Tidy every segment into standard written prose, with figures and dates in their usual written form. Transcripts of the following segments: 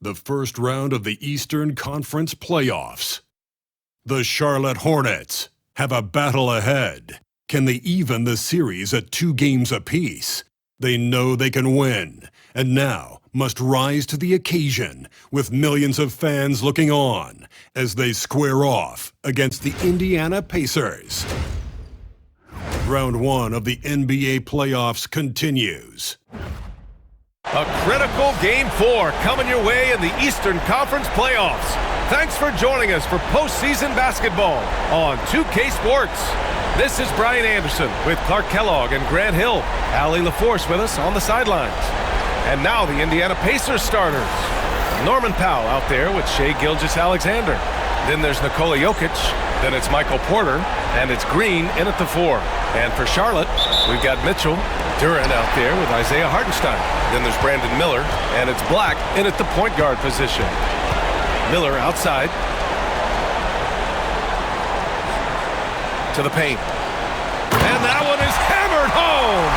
the first round of the Eastern Conference playoffs. The Charlotte Hornets have a battle ahead. Can they even the series at 2 games apiece? They know they can win, and now must rise to the occasion with millions of fans looking on as they square off against the Indiana Pacers. Round 1 of the NBA playoffs continues. A critical Game 4 coming your way in the Eastern Conference playoffs. Thanks for joining us for postseason basketball on 2K Sports. This is Brian Anderson with Clark Kellogg and Grant Hill. Allie LaForce with us on the sidelines. And now the Indiana Pacers starters. Norman Powell out there with Shai Gilgeous-Alexander. Then there's Nikola Jokic. Then it's Michael Porter. And it's Green in at the 4. And for Charlotte, we've got Mitchell Duren out there with Isaiah Hartenstein. Then there's Brandon Miller. And it's Black in at the point guard position. Miller outside. To the paint. And that one is hammered home.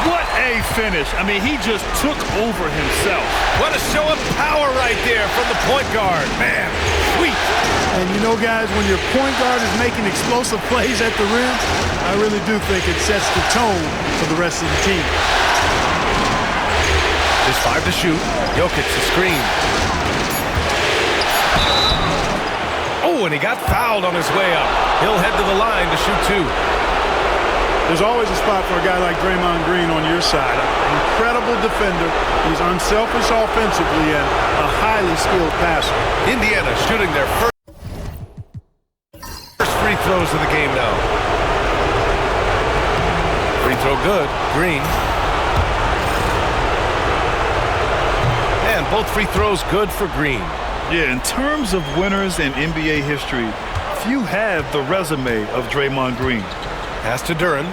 What a finish. I mean, he just took over himself. What a show of power right there from the point guard. Man, sweet. And you know, guys, when your point guard is making explosive plays at the rim, I really do think it sets the tone for the rest of the team. Just 5 to shoot. Jokic the screen. Oh, and he got fouled on his way up. He'll head to the line to shoot 2. There's always a spot for a guy like Draymond Green on your side. An incredible defender. He's unselfish offensively and a highly skilled passer. Indiana shooting their first free throws of the game now. Free throw good. Green. And both free throws good for Green. Yeah, in terms of winners in NBA history, few have the resume of Draymond Green. Pass to Duren.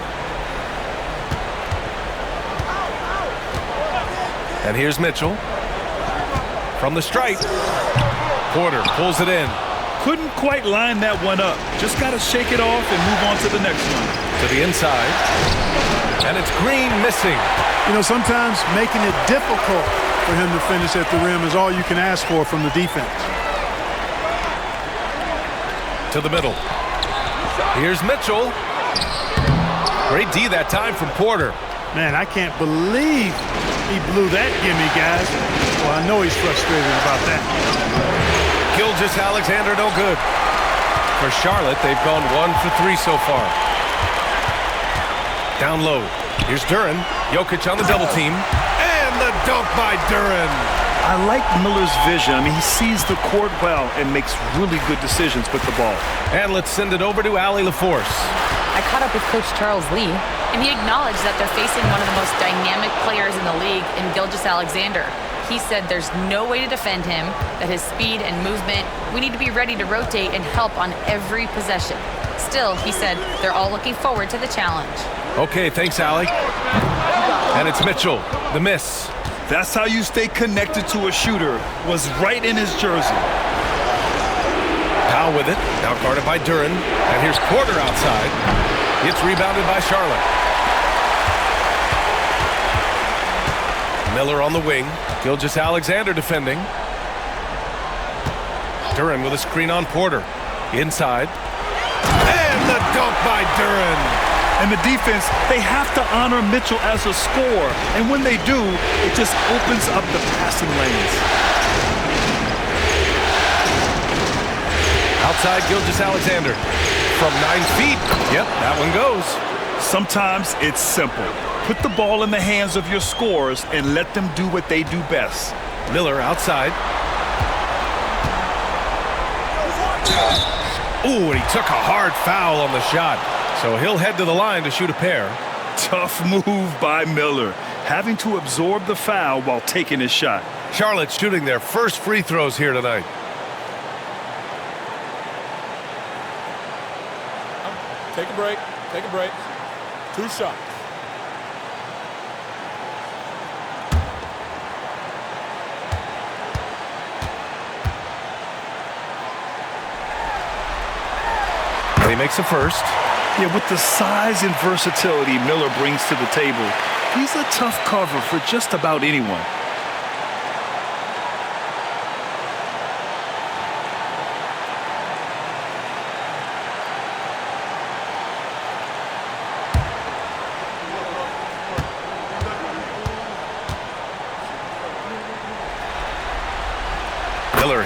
And here's Mitchell. From the stripe. Porter pulls it in. Couldn't quite line that one up. Just got to shake it off and move on to the next one. To the inside. And it's Green missing. You know, sometimes making it difficult for him to finish at the rim is all you can ask for from the defense. To the middle. Here's Mitchell. Great D that time from Porter. Man, I can't believe he blew that gimme, guys. Well, I know he's frustrated about that. Gilgeous-Alexander no good. For Charlotte, they've gone 1 for 3 so far. Down low. Here's Duren. Jokic on the double team. And the dunk by Duren. I like Miller's vision. I mean, he sees the court well and makes really good decisions with the ball. And let's send it over to Allie LaForce. I caught up with Coach Charles Lee, and he acknowledged that they're facing one of the most dynamic players in the league in Gilgeous-Alexander. He said there's no way to defend him, that his speed and movement, we need to be ready to rotate and help on every possession. Still, he said they're all looking forward to the challenge. Okay, thanks, Allie. And it's Mitchell, the miss. That's how you stay connected to a shooter. Was right in his jersey. Powell with it, now guarded by Duren. And here's Porter outside. It's rebounded by Charlotte. Miller on the wing. Gilgeous-Alexander defending. Duren with a screen on Porter. Inside. And the dunk by Duren. And the defense, they have to honor Mitchell as a scorer. And when they do, it just opens up the passing lanes. Outside Gilgeous-Alexander. From 9 feet. Yep, that one goes. Sometimes it's simple. Put the ball in the hands of your scorers and let them do what they do best. Miller outside. Ooh, and he took a hard foul on the shot. So he'll head to the line to shoot a pair. Tough move by Miller, having to absorb the foul while taking his shot. Charlotte shooting their first free throws here tonight. Take a break. Take a break. 2 shots. And he makes a first. Yeah, with the size and versatility Miller brings to the table, he's a tough cover for just about anyone.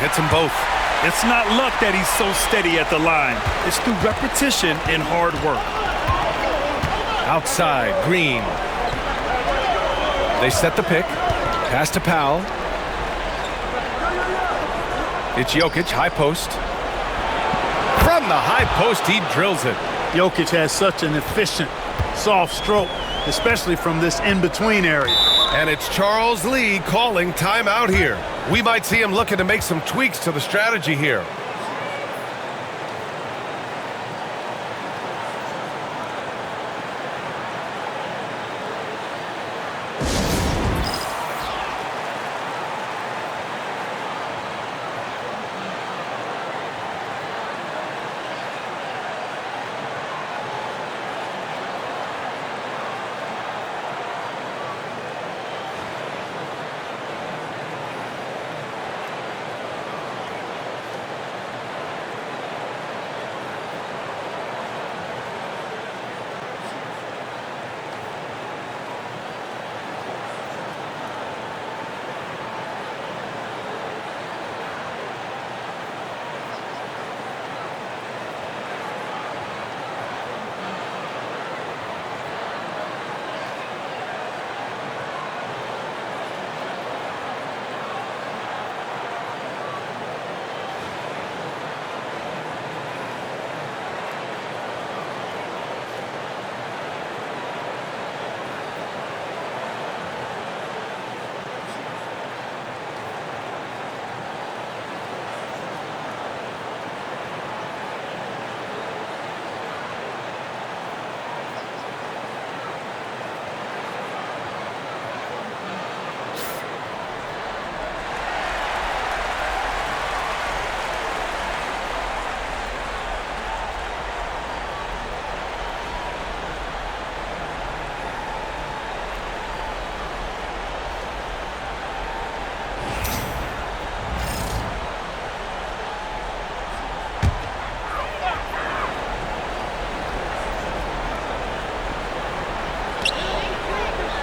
hits them both. It's not luck that he's so steady at the line. It's through repetition and hard work. Outside, Green. They set the pick. Pass to Powell. It's Jokic, high post. From the high post, he drills it. Jokic has such an efficient, soft stroke, especially from this in-between area. And it's Charles Lee calling timeout here. We might see him looking to make some tweaks to the strategy here.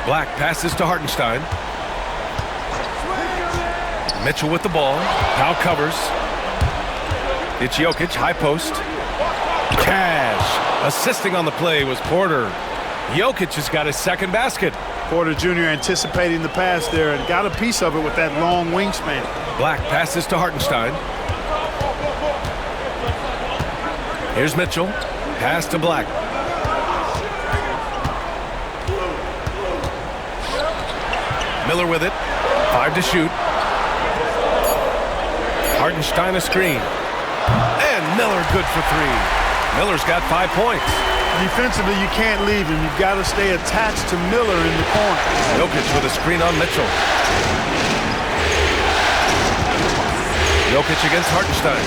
Black passes to Hartenstein. Mitchell with the ball. Powell covers. It's Jokic, high post. Cash. Assisting on the play was Porter. Jokic has got his second basket. Porter Jr. anticipating the pass there and got a piece of it with that long wingspan. Black passes to Hartenstein. Here's Mitchell. Pass to Black. Miller with it. 5 to shoot. Hartenstein a screen. And Miller good for 3. Miller's got 5 points. Defensively, you can't leave him. You've got to stay attached to Miller in the corner. Jokic with a screen on Mitchell. Jokic against Hartenstein.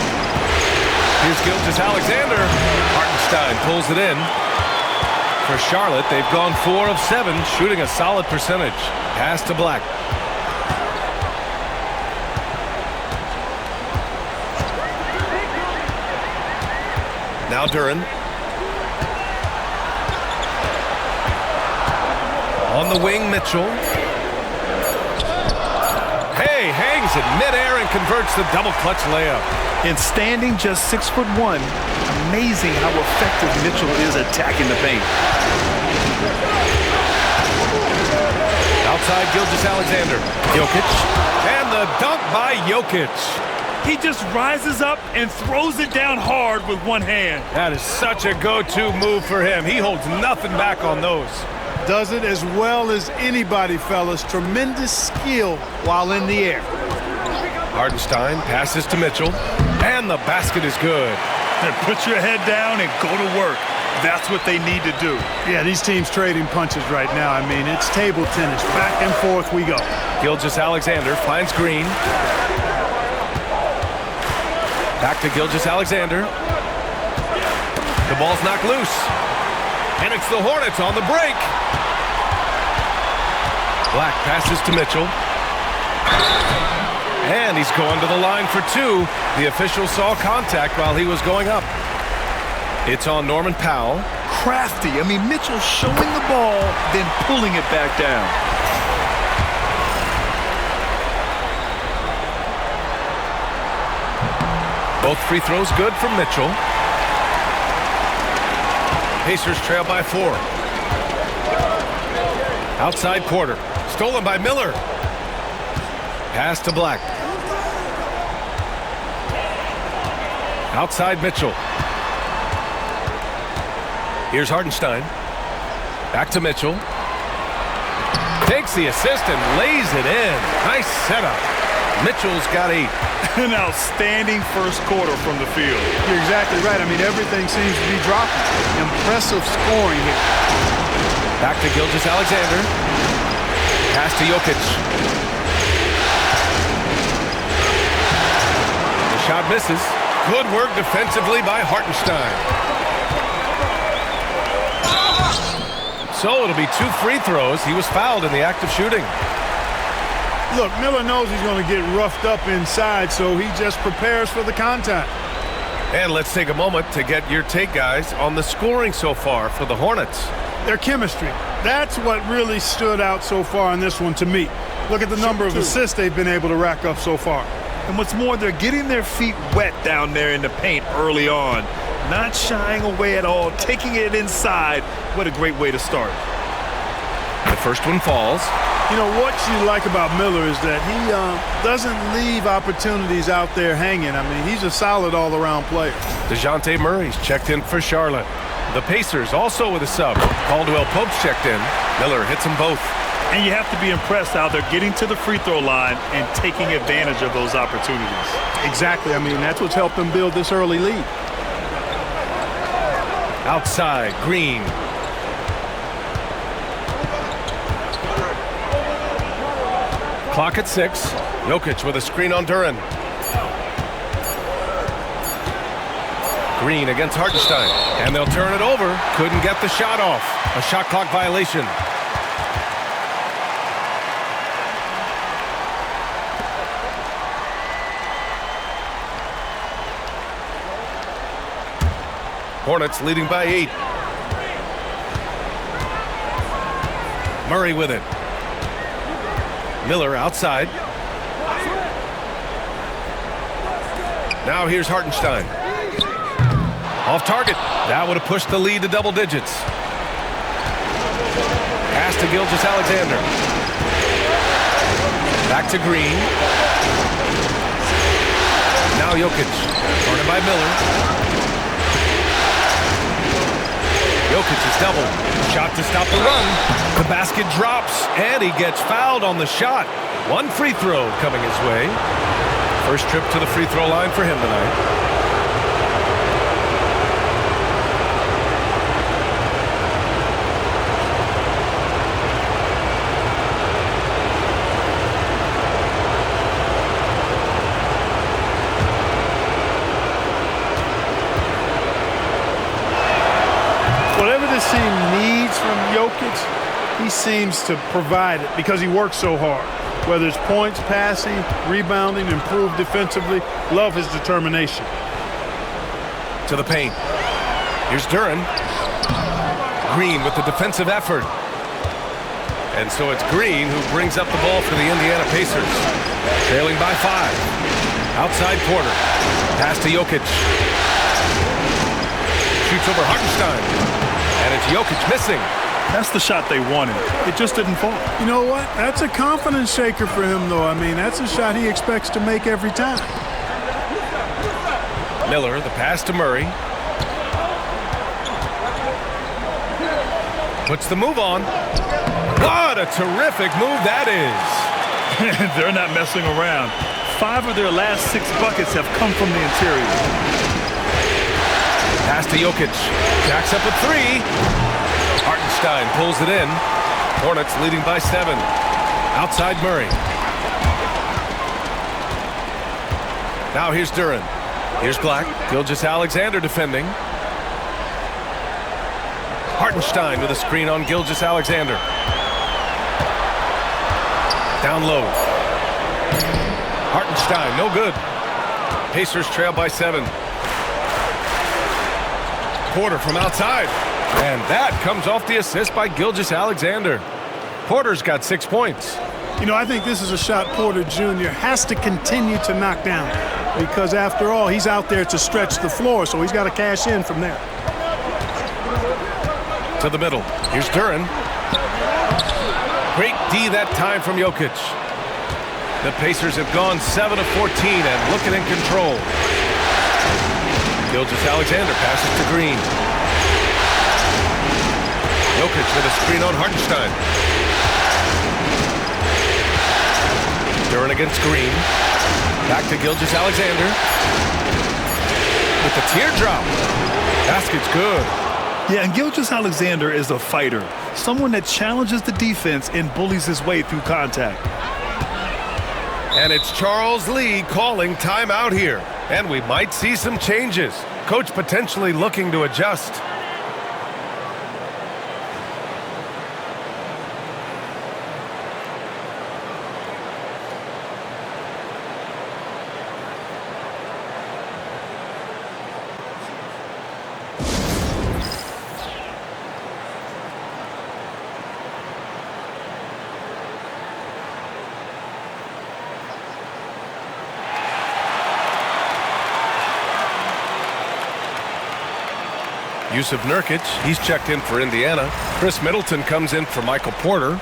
Here's Gilgeous-Alexander. Hartenstein pulls it in. For Charlotte, they've gone 4 of 7, shooting a solid percentage. Pass to Black. Now Duren. On the wing, Mitchell. Hey, hangs in midair and converts the double clutch layup. And standing just 6'1", amazing how effective Mitchell is attacking the paint. Outside Gilgeous-Alexander. Jokic. And the dunk by Jokic. He just rises up and throws it down hard with one hand. That is such a go-to move for him. He holds nothing back on those. Does it as well as anybody, fellas. Tremendous skill while in the air. Hartenstein passes to Mitchell. And the basket is good. And put your head down and go to work. That's what they need to do. Yeah, these teams trading punches right now. I mean, it's table tennis. Back and forth we go. Gilgeous-Alexander finds Green. Back to Gilgeous-Alexander. The ball's knocked loose. And it's the Hornets on the break. Black passes to Mitchell. And he's going to the line for 2. The official saw contact while he was going up. It's on Norman Powell. Crafty. I mean, Mitchell showing the ball, then pulling it back down. Both free throws good from Mitchell. Pacers trail by 4. Outside Porter. Stolen by Miller. Pass to Black. Outside Mitchell. Here's Hartenstein. Back to Mitchell. Takes the assist and lays it in. Nice setup. Mitchell's got 8. An outstanding first quarter from the field. You're exactly right. I mean, everything seems to be dropping. Impressive scoring here. Back to Gilgeous-Alexander. Pass to Jokic. The shot misses. Good work defensively by Hartenstein. So it'll be 2 free throws. He was fouled in the act of shooting. Look, Miller knows he's going to get roughed up inside, so he just prepares for the contact. And let's take a moment to get your take, guys, on the scoring so far for the Hornets. Their chemistry. That's what really stood out so far in this one to me. Look at the number of assists they've been able to rack up so far. And what's more, they're getting their feet wet down there in the paint early on. Not shying away at all, taking it inside. What a great way to start. The first one falls. You know, what you like about Miller is that he doesn't leave opportunities out there hanging. I mean, he's a solid all-around player. DeJounte Murray's checked in for Charlotte. The Pacers also with a sub. Caldwell Pope's checked in. Miller hits them both. And you have to be impressed how they're getting to the free throw line and taking advantage of those opportunities. Exactly. I mean, that's what's helped them build this early lead. Outside, Green. Clock at 6. Jokic with a screen on Duren. Green against Hartenstein. And they'll turn it over. Couldn't get the shot off. A shot clock violation. Hornets leading by 8. Murray with it. Miller outside. Now here's Hartenstein. Off target. That would have pushed the lead to double digits. Pass to Gilgeous-Alexander. Back to Green. Now Jokic. Guarded by Miller. Jokic is doubled. Shot to stop the run. The basket drops, and he gets fouled on the shot. 1 free throw coming his way. First trip to the free throw line for him tonight. Whatever this team needs from Jokic, he seems to provide it because he works so hard. Whether it's points, passing, rebounding, improved defensively, love his determination. To the paint. Here's Duren. Green with the defensive effort. And so it's Green who brings up the ball for the Indiana Pacers. Trailing by 5. Outside Porter. Pass to Jokic. Shoots over Hartenstein. And it's Jokic missing. That's the shot they wanted. It just didn't fall. You know what? That's a confidence shaker for him, though. I mean, that's a shot he expects to make every time. Miller, the pass to Murray. Puts the move on. What a terrific move that is. They're not messing around. 5 of their last 6 buckets have come from the interior. Pass to Jokic. Jacks up a 3. Hartenstein pulls it in. Hornets leading by 7. Outside Murray. Now here's Duren. Here's Black. Gilgeous-Alexander defending. Hartenstein with a screen on Gilgeous-Alexander. Down low. Hartenstein, no good. Pacers trail by 7. Porter from outside. And that comes off the assist by Gilgeous-Alexander. Porter's got 6 points. You know, I think this is a shot Porter Jr. has to continue to knock down because, after all, he's out there to stretch the floor, so he's got to cash in from there. To the middle. Here's Duren. Great D that time from Jokic. The Pacers have gone 7 of 14 and looking in control. Gilgeous-Alexander passes to Green. Jokic with a screen on Hartenstein. Duren against Green. Back to Gilgeous-Alexander. With the teardrop. Basket's good. Yeah, and Gilgeous-Alexander is a fighter. Someone that challenges the defense and bullies his way through contact. And it's Charles Lee calling timeout here. And we might see some changes. Coach potentially looking to adjust. Yusuf Nurkic, he's checked in for Indiana. Chris Middleton comes in for Michael Porter.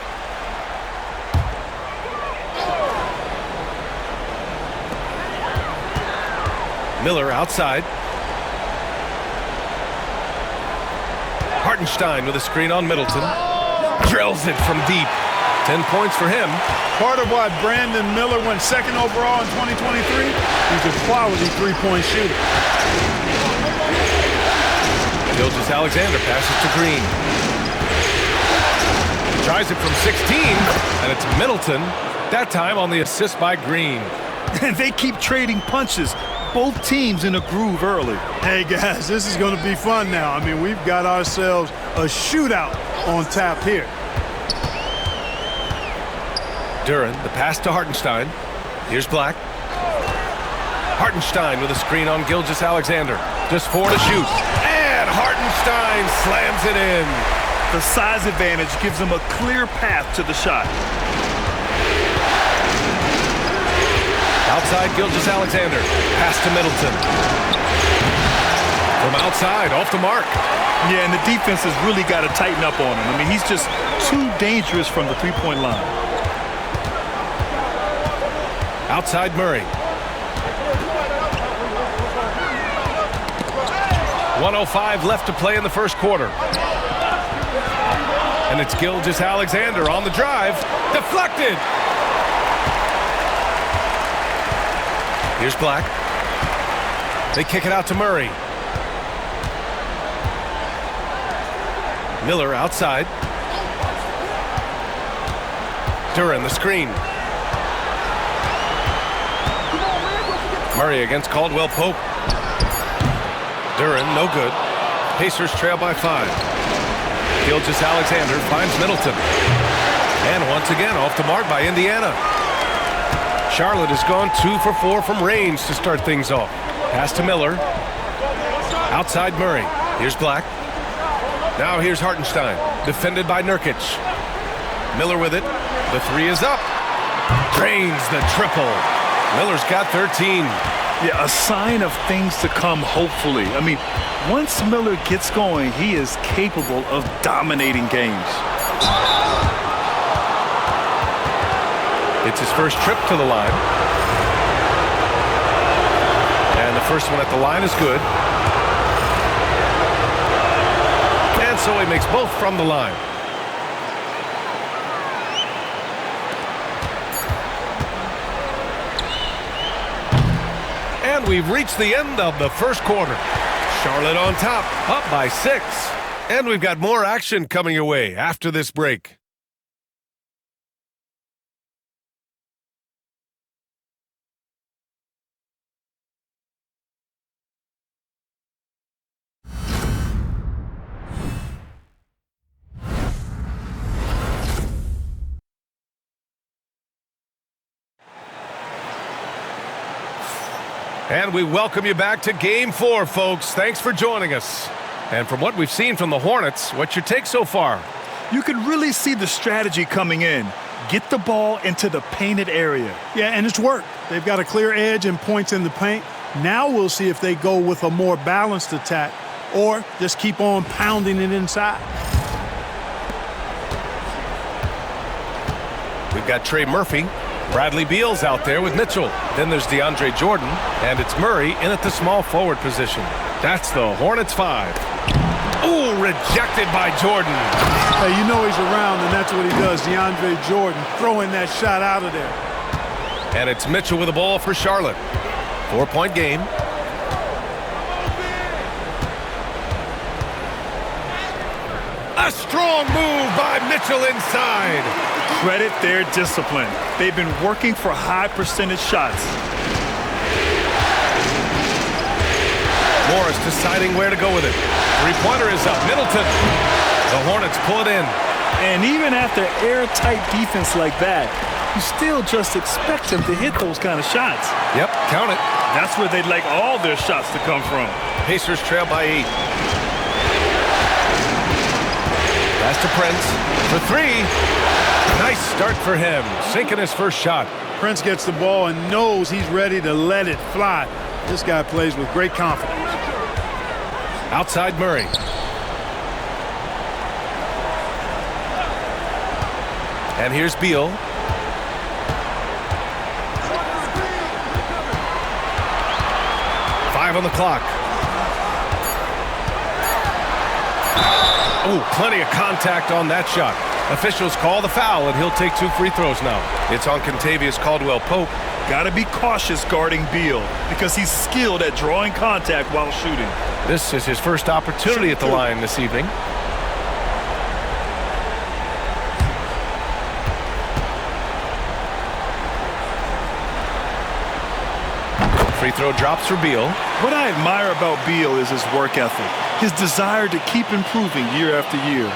Miller outside. Hartenstein with a screen on Middleton. Drills it from deep. 10 points for him. Part of why Brandon Miller went second overall in 2023, he's a quality three-point shooter. Gilgeous-Alexander passes to Green. Tries it from 16, and it's Middleton. That time on the assist by Green. And they keep trading punches. Both teams in a groove early. Hey, guys, this is going to be fun now. I mean, we've got ourselves a shootout on tap here. Duren, the pass to Hartenstein. Here's Black. Hartenstein with a screen on Gilgeous-Alexander. Just 4 to shoot. Hartenstein slams it in. The size advantage gives him a clear path to the shot. Outside Gilgeous-Alexander. Pass to Middleton. From outside, off the mark. Yeah, and the defense has really got to tighten up on him. I mean, he's just too dangerous from the three-point line. Outside Murray. 1:05 left to play in the first quarter. And it's Gilgeous-Alexander on the drive. Deflected. Here's Black. They kick it out to Murray. Miller outside. Duren the screen. Murray against Caldwell Pope. Duren, no good. Pacers trail by 5. Gilgeous-Alexander finds Middleton. And once again, off the mark by Indiana. Charlotte has gone 2 for 4 from range to start things off. Pass to Miller. Outside Murray. Here's Black. Now here's Hartenstein. Defended by Nurkic. Miller with it. The 3 is up. Drains the triple. Miller's got 13. Yeah, a sign of things to come, hopefully. I mean, once Miller gets going, he is capable of dominating games. It's his first trip to the line. And the first one at the line is good. And so he makes both from the line. And we've reached the end of the first quarter. Charlotte on top, up by 6. And we've got more action coming your way after this break. And we welcome you back to Game 4, folks. Thanks for joining us. And from what we've seen from the Hornets, what's your take so far? You can really see the strategy coming in. Get the ball into the painted area. Yeah, and it's worked. They've got a clear edge and points in the paint. Now we'll see if they go with a more balanced attack or just keep on pounding it inside. We've got Trey Murphy. Bradley Beal's out there with Mitchell. Then there's DeAndre Jordan, and it's Murray in at the small forward position. That's the Hornets 5. Ooh, rejected by Jordan. Hey, you know he's around, and that's what he does. DeAndre Jordan throwing that shot out of there. And it's Mitchell with the ball for Charlotte. 4-point game. A strong move by Mitchell inside. Credit their discipline. They've been working for high percentage shots. Morris deciding where to go with it. Three-pointer is up. Middleton. The Hornets pull it in. And even after airtight defense like that, you still just expect them to hit those kind of shots. Yep, count it. That's where they'd like all their shots to come from. Pacers trail by 8. Pass to Prince for 3. Nice start for him, sinking his first shot. Prince gets the ball and knows he's ready to let it fly. This guy plays with great confidence. Outside Murray. And here's Beal. Five on the clock. Oh, plenty of contact on that shot. Officials call the foul, and he'll take 2 free throws now. It's on Kentavious Caldwell-Pope. Got to be cautious guarding Beal because he's skilled at drawing contact while shooting. This is his first opportunity at the line this evening. Free throw drops for Beal. What I admire about Beal is his work ethic, his desire to keep improving year after year.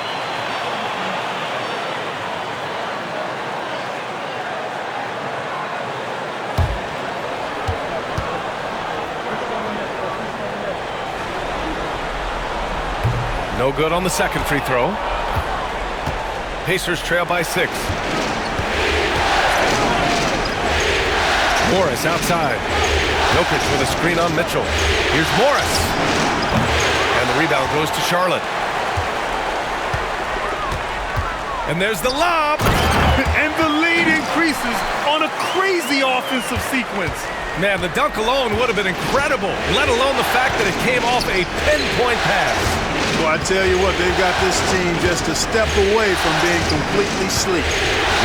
No good on the second free throw. Pacers trail by 6. Morris outside. Jokic with a screen on Mitchell. Here's Morris. And the rebound goes to Charlotte. And there's the lob. And the lead increases on a crazy offensive sequence. Man, the dunk alone would have been incredible, let alone the fact that it came off a pinpoint pass. Well, I tell you what, they've got this team just a step away from being completely sleek.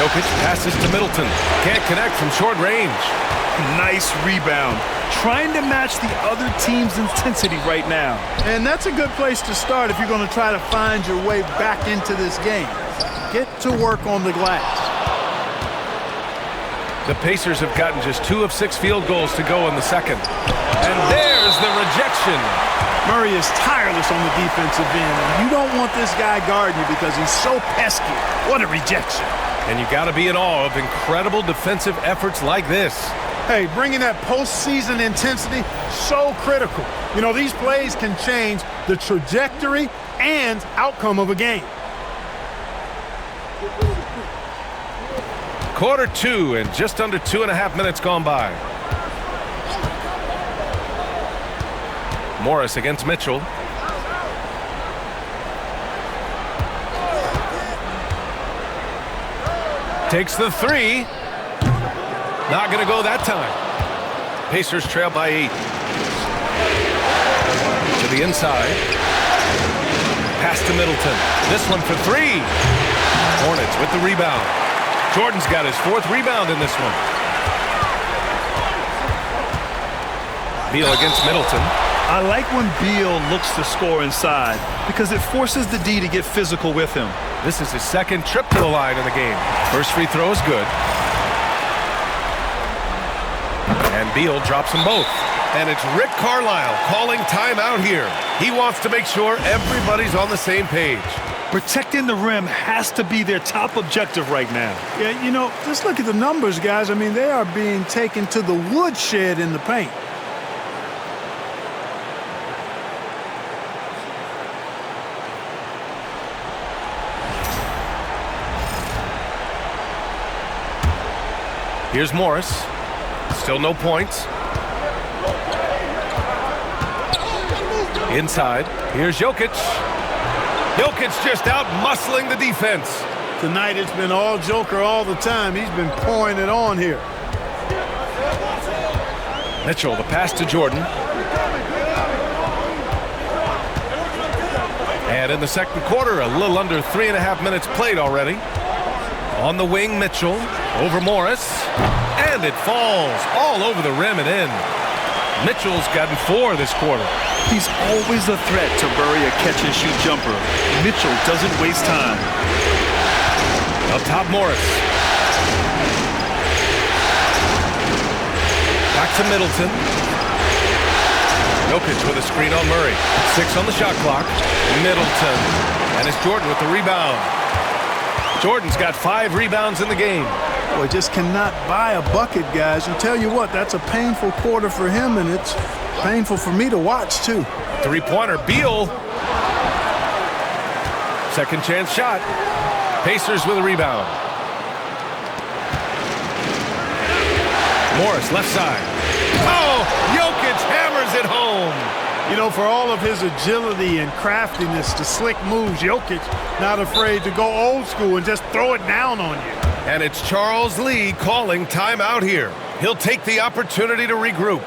Jokic passes to Middleton. Can't connect from short range. Nice rebound. Trying to match the other team's intensity right now. And that's a good place to start if you're going to try to find your way back into this game. Get to work on the glass. The Pacers have gotten just 2 of 6 field goals to go in the second. And there's the rejection. Murray is tireless on the defensive end, and you don't want this guy guarding you because he's so pesky. What a rejection. And you got to be in awe of incredible defensive efforts like this. Hey, bringing that postseason intensity, so critical. You know, these plays can change the trajectory and outcome of a game. Quarter 2 and just under 2.5 minutes gone by. Morris against Mitchell. Takes the 3. Not going to go that time. Pacers trail by 8. To the inside. Pass to Middleton. This one for 3. Hornets with the rebound. Jordan's got his 4th rebound in this one. Beal against Middleton. I like when Beal looks to score inside because it forces the D to get physical with him. This is his 2nd trip to the line in the game. First free throw is good. And Beal drops them both. And it's Rick Carlisle calling timeout here. He wants to make sure everybody's on the same page. Protecting the rim has to be their top objective right now. Yeah, you know, just look at the numbers, guys. I mean, they are being taken to the woodshed in the paint. Here's Morris. Still no points. Inside. Here's Jokic. Jokic just out muscling the defense. Tonight it's been all Joker all the time. He's been pouring it on here. Mitchell, the pass to Jordan. And in the second quarter, a little under 3.5 minutes played already. On the wing, Mitchell over Morris. And it falls all over the rim and in. Mitchell's gotten 4 this quarter. He's always a threat to bury a catch-and-shoot jumper. Mitchell doesn't waste time. Up top, Morris. Back to Middleton. Jokic with a screen on Murray. 6 on the shot clock. Middleton. And it's Jordan with the rebound. Jordan's got 5 rebounds in the game. Boy, just cannot buy a bucket, guys. And tell you what, that's a painful quarter for him, and it's painful for me to watch, too. Three-pointer, Beal. Second chance shot. Pacers with a rebound. Morris, left side. Oh, Jokic hammers it home. You know, for all of his agility and craftiness, the slick moves, Jokic not afraid to go old school and just throw it down on you. And it's Charles Lee calling timeout here. He'll take the opportunity to regroup.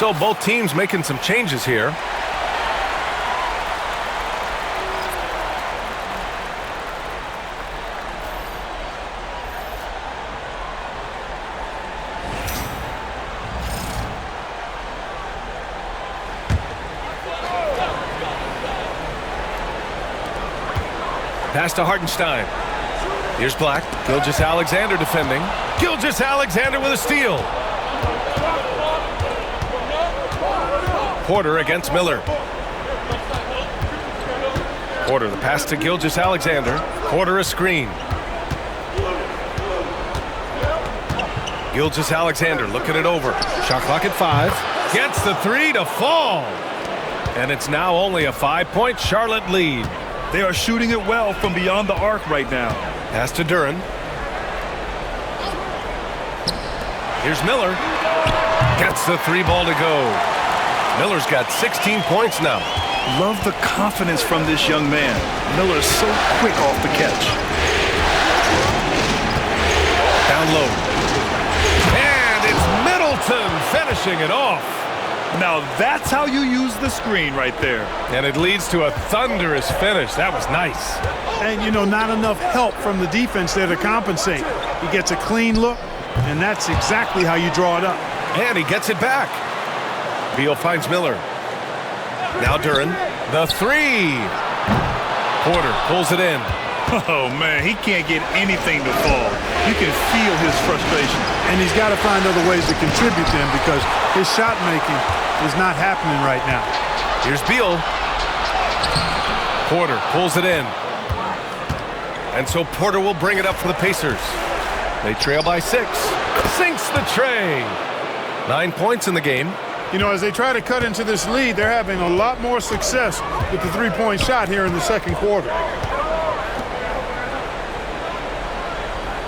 So both teams making some changes here. Pass to Hartenstein. Here's Black. Gilgeous-Alexander defending. Gilgeous-Alexander with a steal. Porter against Miller. Porter, the pass to Gilgeous-Alexander. Porter a screen. Gilgeous-Alexander looking it over. Shot clock at 5. Gets the 3 to fall. And it's now only a 5-point Charlotte lead. They are shooting it well from beyond the arc right now. Pass to Duren. Here's Miller. Gets the 3 ball to go. Miller's got 16 points now. Love the confidence from this young man. Miller's so quick off the catch. Down low. And it's Middleton finishing it off. Now that's how you use the screen right there. And it leads to a thunderous finish. That was nice. And, you know, not enough help from the defense there to compensate. He gets a clean look, and that's exactly how you draw it up. And he gets it back. Beal finds Miller. Now Duren. The 3. Porter pulls it in. Oh, man, he can't get anything to fall. You can feel his frustration. And he's got to find other ways to contribute to him because his shot making is not happening right now. Here's Beal. Porter pulls it in. And so Porter will bring it up for the Pacers. They trail by 6. Sinks the tray. 9 points in the game. You know, as they try to cut into this lead, they're having a lot more success with the three-point shot here in the second quarter.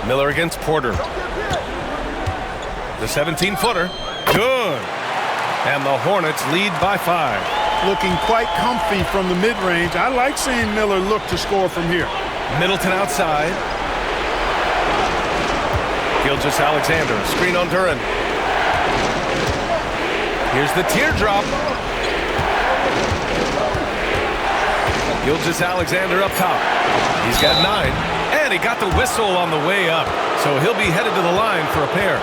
Miller against Porter. The 17-footer. Good. And the Hornets lead by 5. Looking quite comfy from the mid-range. I like seeing Miller look to score from here. Middleton outside. Gilgeous-Alexander. Screen on Duren. Here's the teardrop. Gilgeous-Alexander up top. He's got 9. And he got the whistle on the way up. So he'll be headed to the line for a pair.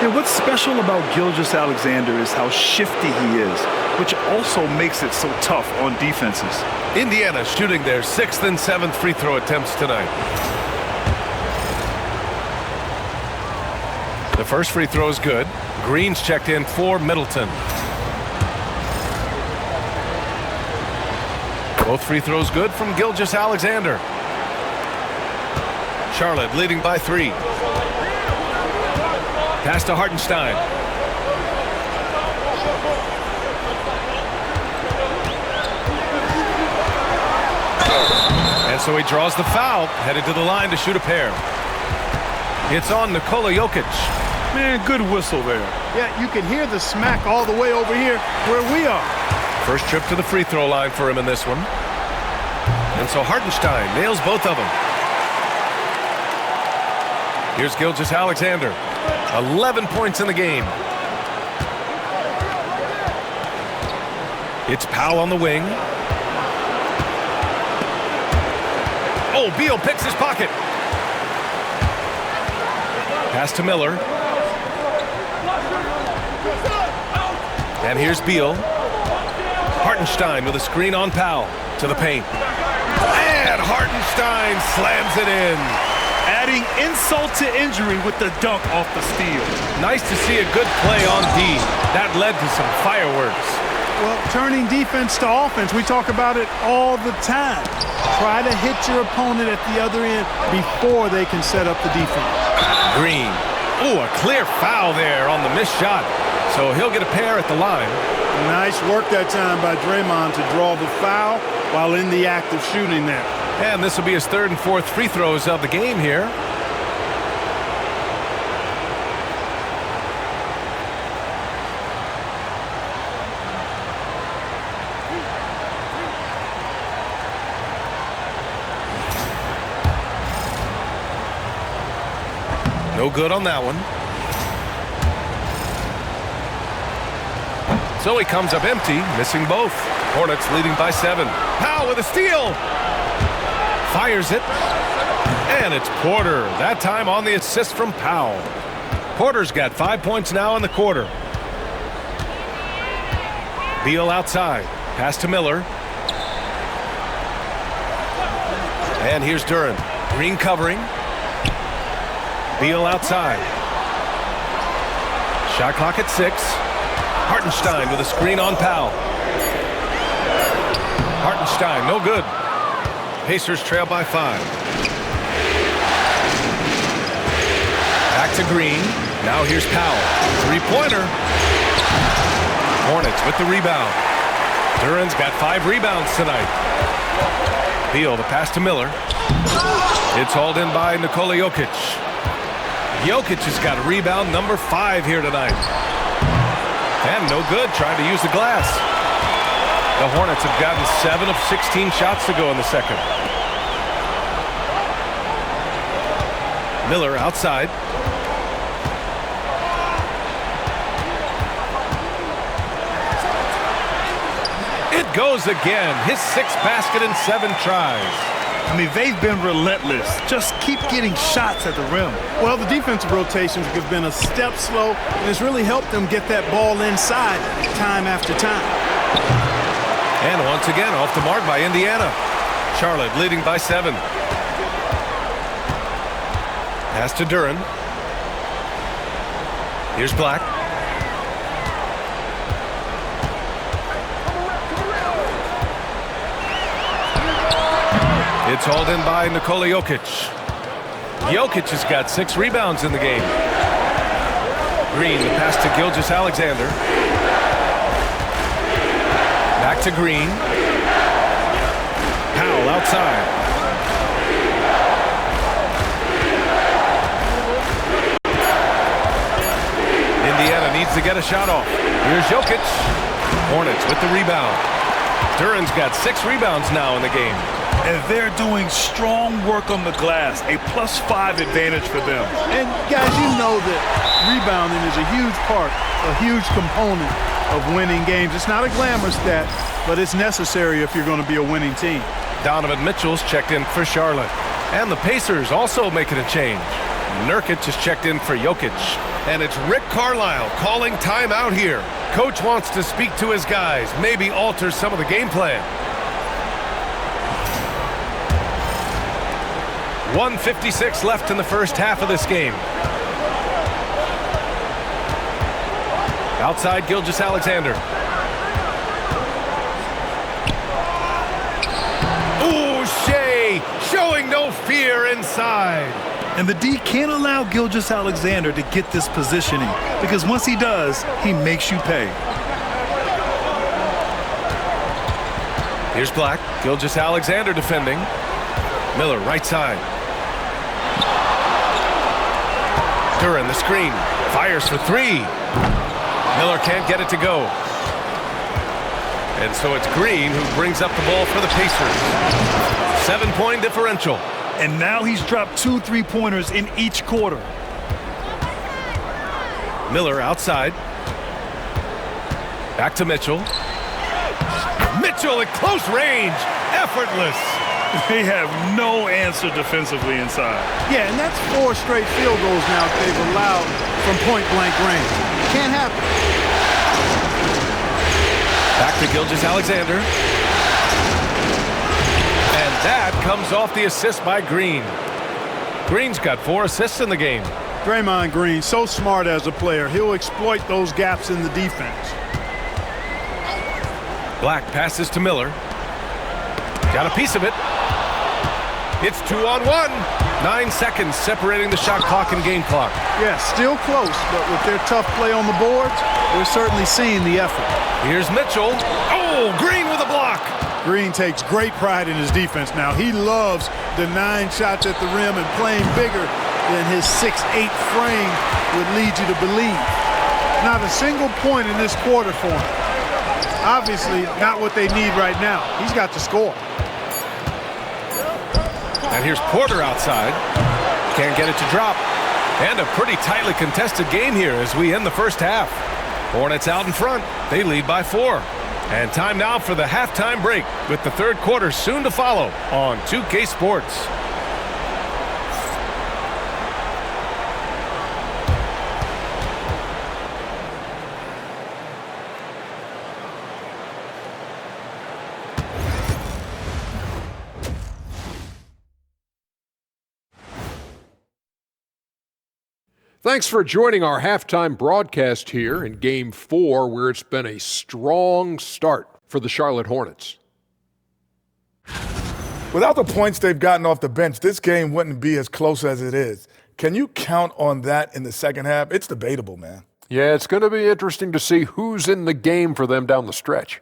And what's special about Gilgeous-Alexander is how shifty he is, which also makes it so tough on defenses. Indiana shooting their 6th and 7th free throw attempts tonight. The first free throw is good. Green's checked in for Middleton. Both free throws good from Gilgeous-Alexander. Charlotte leading by 3. Pass to Hartenstein. And so he draws the foul, headed to the line to shoot a pair. It's on Nikola Jokic. Man, good whistle there. Yeah, you can hear the smack all the way over here where we are. First trip to the free throw line for him in this one. And so Hartenstein nails both of them. Here's Gilgeous-Alexander. 11 points in the game. It's Powell on the wing. Oh, Beal picks his pocket. Pass to Miller. And here's Beal. Hartenstein with a screen on Powell to the paint. And Hartenstein slams it in. Adding insult to injury with the dunk off the steal. Nice to see a good play on D. That led to some fireworks. Well, turning defense to offense, we talk about it all the time. Try to hit your opponent at the other end before they can set up the defense. Green. Oh, a clear foul there on the missed shot. So he'll get a pair at the line. Nice work that time by Draymond to draw the foul while in the act of shooting there. And this will be his 3rd and 4th free throws of the game here. No good on that one. So he comes up empty, missing both. Hornets leading by 7. Powell with a steal. Fires it. And it's Porter. That time on the assist from Powell. Porter's got 5 points now in the quarter. Beal outside. Pass to Miller. And here's Duren. Green covering. Beal outside. Shot clock at 6. Hartenstein with a screen on Powell. Hartenstein, no good. Pacers trail by 5. Back to Green. Now here's Powell. Three-pointer. Hornets with the rebound. Duren's got 5 rebounds tonight. Beal, the pass to Miller. It's hauled in by Nikola Jokic. Jokic has got rebound number 5 here tonight. And no good, trying to use the glass. The Hornets have gotten 7 of 16 shots to go in the second. Miller outside. It goes again. His 6th basket in 7 tries. I mean, they've been relentless. Just keep getting shots at the rim. Well, the defensive rotations have been a step slow, and it's really helped them get that ball inside time after time. And once again, off the mark by Indiana. Charlotte leading by 7. Pass to Duren. Here's Black. It's hauled in by Nikola Jokic. Jokic has got 6 rebounds in the game. Green, the pass to Gilgeous-Alexander. Back to Green. Powell outside. Indiana needs to get a shot off. Here's Jokic. Hornets with the rebound. Duran's got 6 rebounds now in the game. And they're doing strong work on the glass, a +5 advantage for them. And guys, you know that rebounding is a huge part, a huge component of winning games. It's not a glamour stat, but it's necessary if you're going to be a winning team. Donovan Mitchell's checked in for Charlotte. And the Pacers also making a change. Nurkic is checked in for Jokic. And it's Rick Carlisle calling timeout here. Coach wants to speak to his guys, maybe alter some of the game plan. 1:56 left in the first half of this game. Outside Gilgeous-Alexander. Ooh, Shea showing no fear inside. And the D can't allow Gilgeous-Alexander to get this positioning, because once he does, he makes you pay. Here's Black. Gilgeous-Alexander defending. Miller right side. Duran the screen. Fires for 3. Miller can't get it to go. And so it's Green who brings up the ball for the Pacers. 7-point differential. And now he's dropped 2 3-pointers in each quarter. Miller outside. Back to Mitchell. Mitchell at close range. Effortless. They have no answer defensively inside. Yeah, and that's 4 straight field goals now they've allowed from point-blank range. Can't happen. Back to Gilgeous-Alexander. And that comes off the assist by Green. Green's got 4 assists in the game. Draymond Green, so smart as a player. He'll exploit those gaps in the defense. Black passes to Miller. Got a piece of it. It's 2-on-1. 9 seconds separating the shot clock and game clock. Yeah, still close, but with their tough play on the boards, we're certainly seeing the effort. Here's Mitchell. Oh, Green with a block. Green takes great pride in his defense now. He loves denying shots at the rim and playing bigger than his 6'8" frame would lead you to believe. Not a single point in this quarter for him. Obviously, not what they need right now. He's got to score. And here's Porter outside. Can't get it to drop. And a pretty tightly contested game here as we end the first half. Hornets out in front. They lead by 4. And time now for the halftime break, with the third quarter soon to follow on 2K Sports. Thanks for joining our halftime broadcast here in Game 4, where it's been a strong start for the Charlotte Hornets. Without the points they've gotten off the bench, this game wouldn't be as close as it is. Can you count on that in the second half? It's debatable, man. Yeah, it's going to be interesting to see who's in the game for them down the stretch.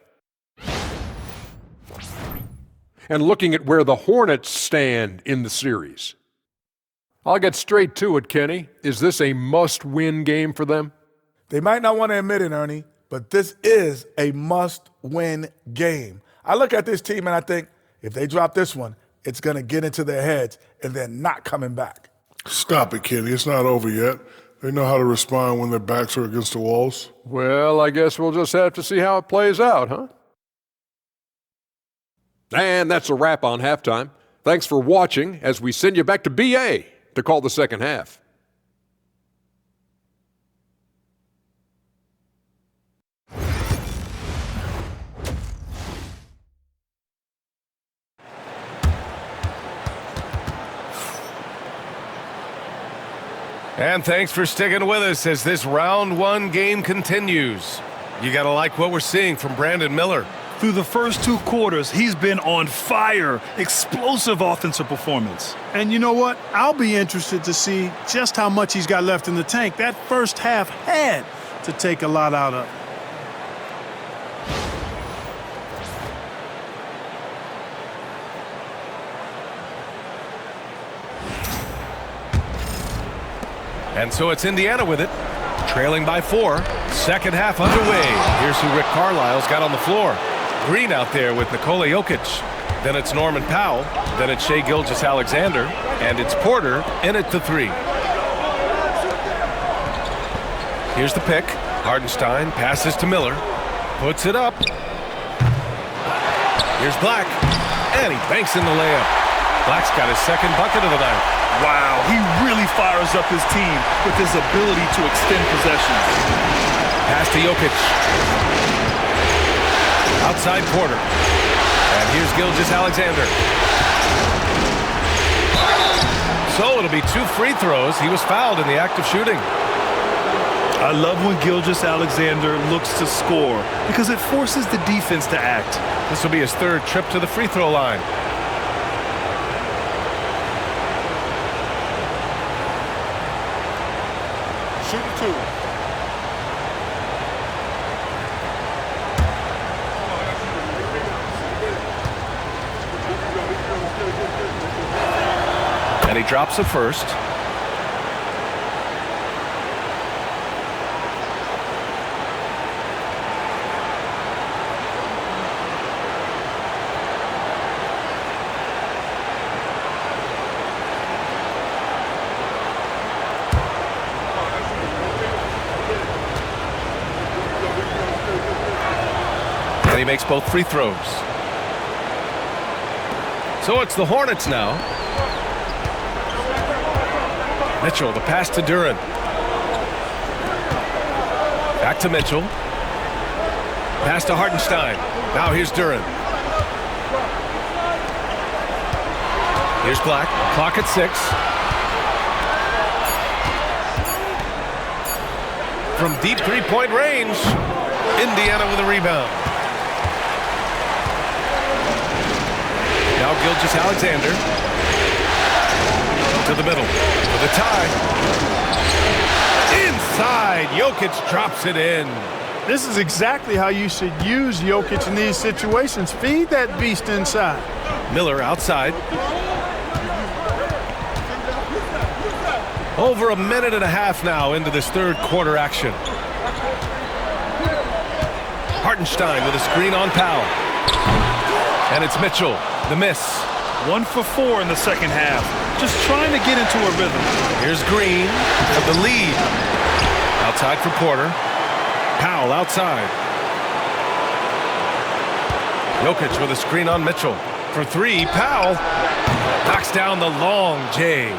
And looking at where the Hornets stand in the series. I'll get straight to it, Kenny. Is this a must-win game for them? They might not want to admit it, Ernie, but this is a must-win game. I look at this team and I think if they drop this one, it's going to get into their heads and they're not coming back. Stop it, Kenny. It's not over yet. They know how to respond when their backs are against the walls. Well, I guess we'll just have to see how it plays out, huh? And that's a wrap on halftime. Thanks for watching as we send you back to BA to call the second half. And thanks for sticking with us as this round 1 game continues. You got to like what we're seeing from Brandon Miller. Through the first 2 quarters, he's been on fire. Explosive offensive performance. And you know what? I'll be interested to see just how much he's got left in the tank. That first half had to take a lot out of it. And so it's Indiana with it, trailing by 4. Second half underway. Here's who Rick Carlisle's got on the floor. Green out there with Nikola Jokic. Then it's Norman Powell. Then it's Shai Gilgeous-Alexander. And it's Porter in at the 3. Here's the pick. Hardenstein passes to Miller. Puts it up. Here's Black. And he banks in the layup. Black's got his second bucket of the night. Wow, he really fires up his team with his ability to extend possessions. Pass to Jokic. Outside Porter. And here's Gilgeous-Alexander. So it'll be 2 free throws. He was fouled in the act of shooting. I love when Gilgeous-Alexander looks to score because it forces the defense to act. This will be his 3rd trip to the free throw line. Shooting 2. And he drops it first. And he makes both free throws. So it's the Hornets now. Mitchell, the pass to Duren. Back to Mitchell. Pass to Hardenstein. Now here's Duren. Here's Black. Clock at 6. From deep 3-point range, Indiana with a rebound. Now Gilgeous-Alexander to the middle for the tie. Inside, Jokic drops it in. This is exactly how you should use Jokic in these situations. Feed that beast inside. Miller outside. Over a minute and a half now into this 3rd quarter action. Hardenstein with a screen on Powell. And it's Mitchell. The miss. 1 for 4 in the second half. Just trying to get into a rhythm. Here's Green for the lead. Outside for Porter. Powell outside. Jokic with a screen on Mitchell. For 3, Powell knocks down the long J.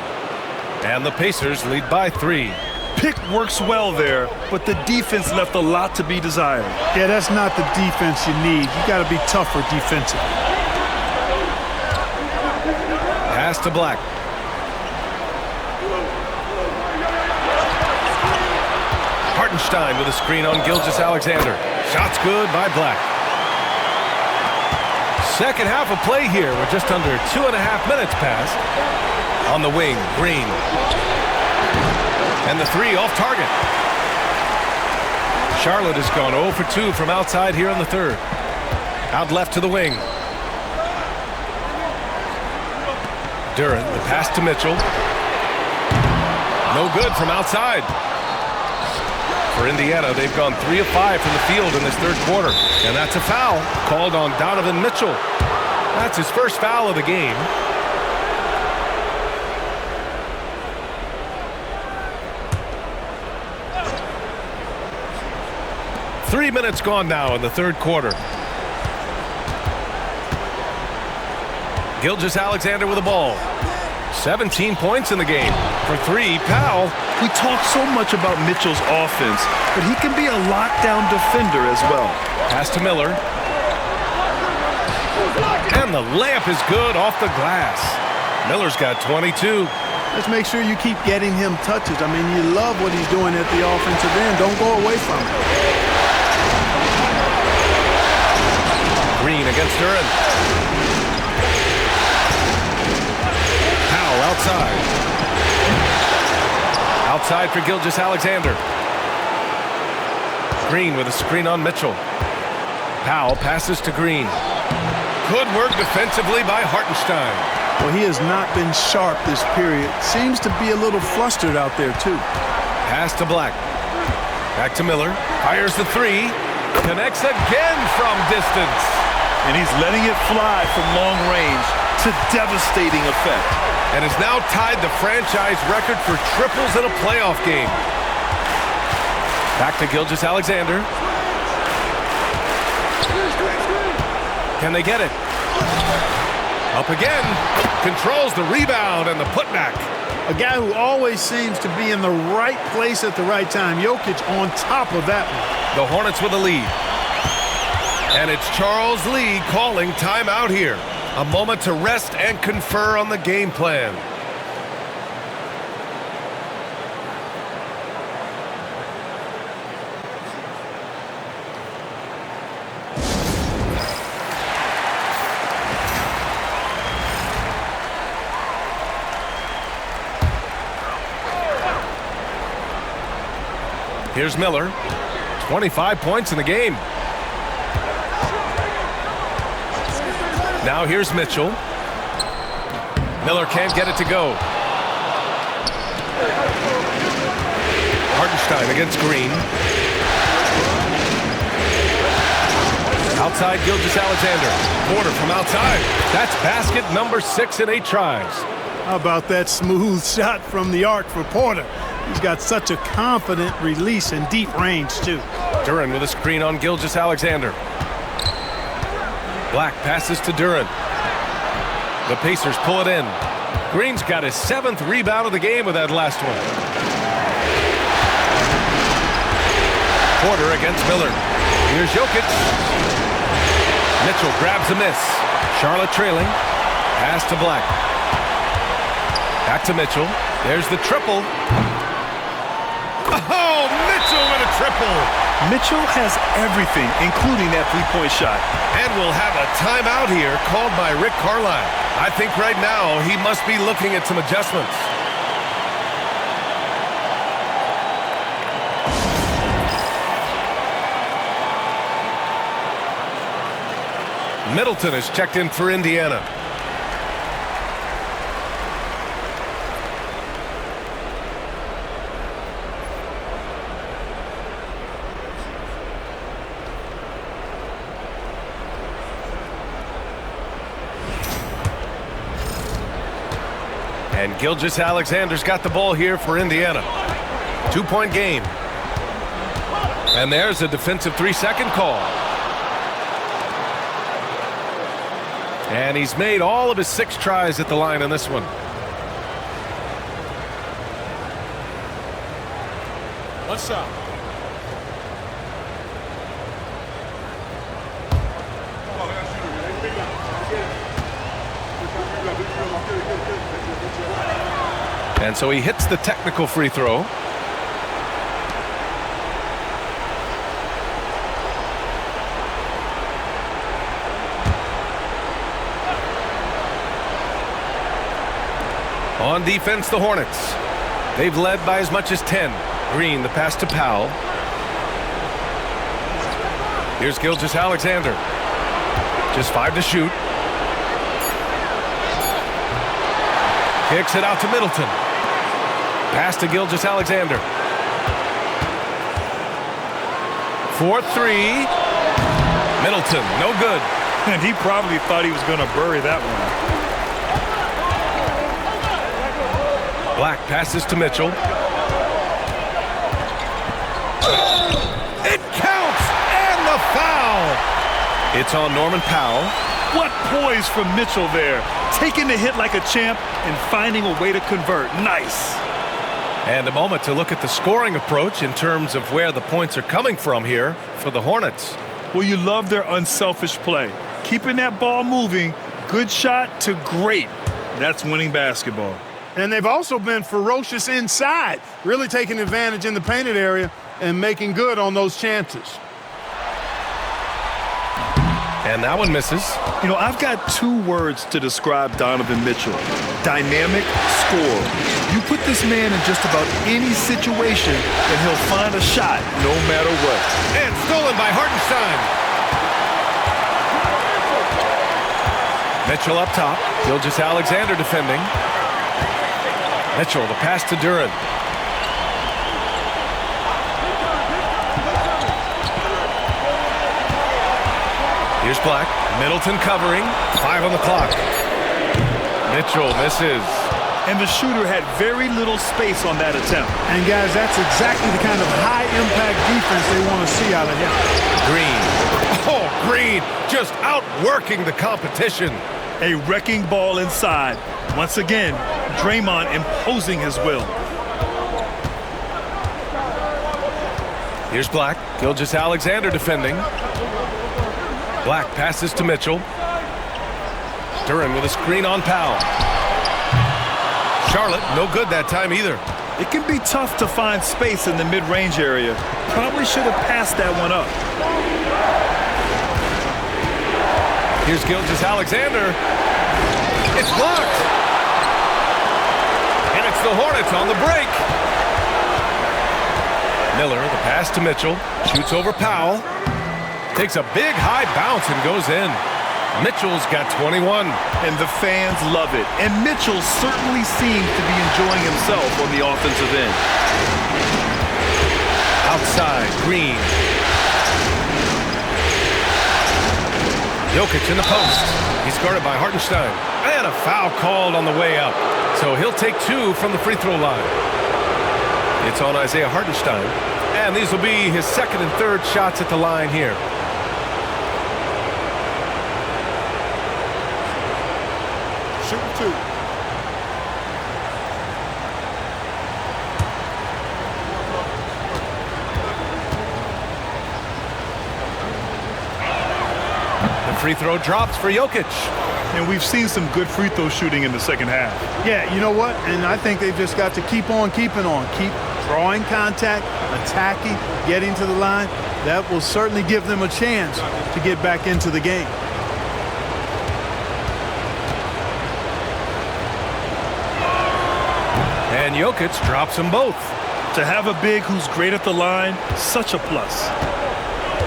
And the Pacers lead by 3. Pick works well there, but the defense left a lot to be desired. Yeah, that's not the defense you need. You got to be tougher defensively. Pass to Black. Hartenstein with a screen on Gilgeous-Alexander. Shot's good by Black. Second half of play here. We're just under 2.5 minutes past. On the wing, Green. And the 3 off target. Charlotte has gone 0 for 2 from outside here in the 3rd. Out left to the wing. Duren, the pass to Mitchell. No good from outside. For Indiana, they've gone 3 of 5 from the field in this 3rd quarter. And that's a foul called on Donovan Mitchell. That's his first foul of the game. Three minutes gone now in the 3rd quarter. Gilgeous-Alexander with the ball. 17 points in the game. For 3, Powell. We talk so much about Mitchell's offense, but he can be a lockdown defender as well. Pass to Miller. And the layup is good off the glass. Miller's got 22. Let's make sure you keep getting him touches. I mean, you love what he's doing at the offensive end. Don't go away from it. Green against Duran. Powell outside. Outside for Gilgeous-Alexander. Green with a screen on Mitchell. Powell passes to Green. Good work defensively by Hartenstein. Well, he has not been sharp this period. Seems to be a little flustered out there, too. Pass to Black. Back to Miller. Fires the three. Connects again from distance. And he's letting it fly from long range to devastating effect. And has now tied the franchise record for triples in a playoff game. Back to Gilgeous-Alexander. Can they get it? Up again. Controls the rebound and the putback. A guy who always seems to be in the right place at the right time. Jokic on top of that one. The Hornets with a lead. And it's Charles Lee calling timeout here. A moment to rest and confer on the game plan. Here's Miller. 25 points in the game. Now here's Mitchell. Miller can't get it to go. Hartenstein against Green. Outside Gilgeous-Alexander. Porter from outside. That's basket number 6 in 8 tries. How about that smooth shot from the arc for Porter? He's got such a confident release and deep range, too. Duran with a screen on Gilgeous-Alexander. Black passes to Duran. The Pacers pull it in. Green's got his 7th rebound of the game with that last one. Porter against Miller. Here's Jokic. Mitchell grabs a miss. Charlotte trailing. Pass to Black. Back to Mitchell. There's the triple. Oh, Mitchell with a triple. Mitchell has everything, including that three-point shot. And we'll have a timeout here called by Rick Carlisle. I think right now he must be looking at some adjustments. Middleton is checked in for Indiana. And Gilgeous-Alexander's got the ball here for Indiana. 2-point game. And there's a defensive 3-second call. And he's made all of his 6 tries at the line in this one. One shot. And so he hits the technical free throw. On defense, the Hornets. They've led by as much as 10. Green, the pass to Powell. Here's Gilgeous-Alexander. Just 5 to shoot. Kicks it out to Middleton. Pass to Gilgeous-Alexander. 4-3. Middleton, no good. And he probably thought he was going to bury that one. Black passes to Mitchell. It counts! And the foul! It's on Norman Powell. What poise from Mitchell there. Taking the hit like a champ and finding a way to convert. Nice. And a moment to look at the scoring approach in terms of where the points are coming from here for the Hornets. Well, you love their unselfish play. Keeping that ball moving, good shot to great. That's winning basketball. And they've also been ferocious inside, really taking advantage in the painted area and making good on those chances. And that one misses. You know, I've got 2 words to describe Donovan Mitchell. Dynamic scorer. You put this man in just about any situation, and he'll find a shot no matter what. And stolen by Hartenstein. Mitchell up top. Gilgeous-Alexander defending. Mitchell, the pass to Duren. Here's Black. Middleton covering. 5 on the clock. Mitchell misses. And the shooter had very little space on that attempt. And, guys, that's exactly the kind of high-impact defense they want to see out of him. Green. Oh, Green just outworking the competition. A wrecking ball inside. Once again, Draymond imposing his will. Here's Black. Gilgeous-Alexander defending. Black passes to Mitchell. Duren with a screen on Powell. Charlotte, no good that time either. It can be tough to find space in the mid-range area. Probably should have passed that one up. Here's Gilgeous-Alexander. It's blocked. And it's the Hornets on the break. Miller, the pass to Mitchell. Shoots over Powell. Takes a big high bounce and goes in. Mitchell's got 21. And the fans love it. And Mitchell certainly seems to be enjoying himself on the offensive end. Outside, Green. Jokic in the post. He's guarded by Hartenstein. And a foul called on the way up. So he'll take 2 from the free throw line. It's on Isaiah Hartenstein. And these will be his 2nd and 3rd shots at the line here. Shooting 2. The free throw drops for Jokic. And we've seen some good free throw shooting in the second half. Yeah, you know what? And I think they've just got to keep on keeping on. Keep drawing contact, attacking, getting to the line. That will certainly give them a chance to get back into the game. And Jokic drops them both. To have a big who's great at the line, such a plus.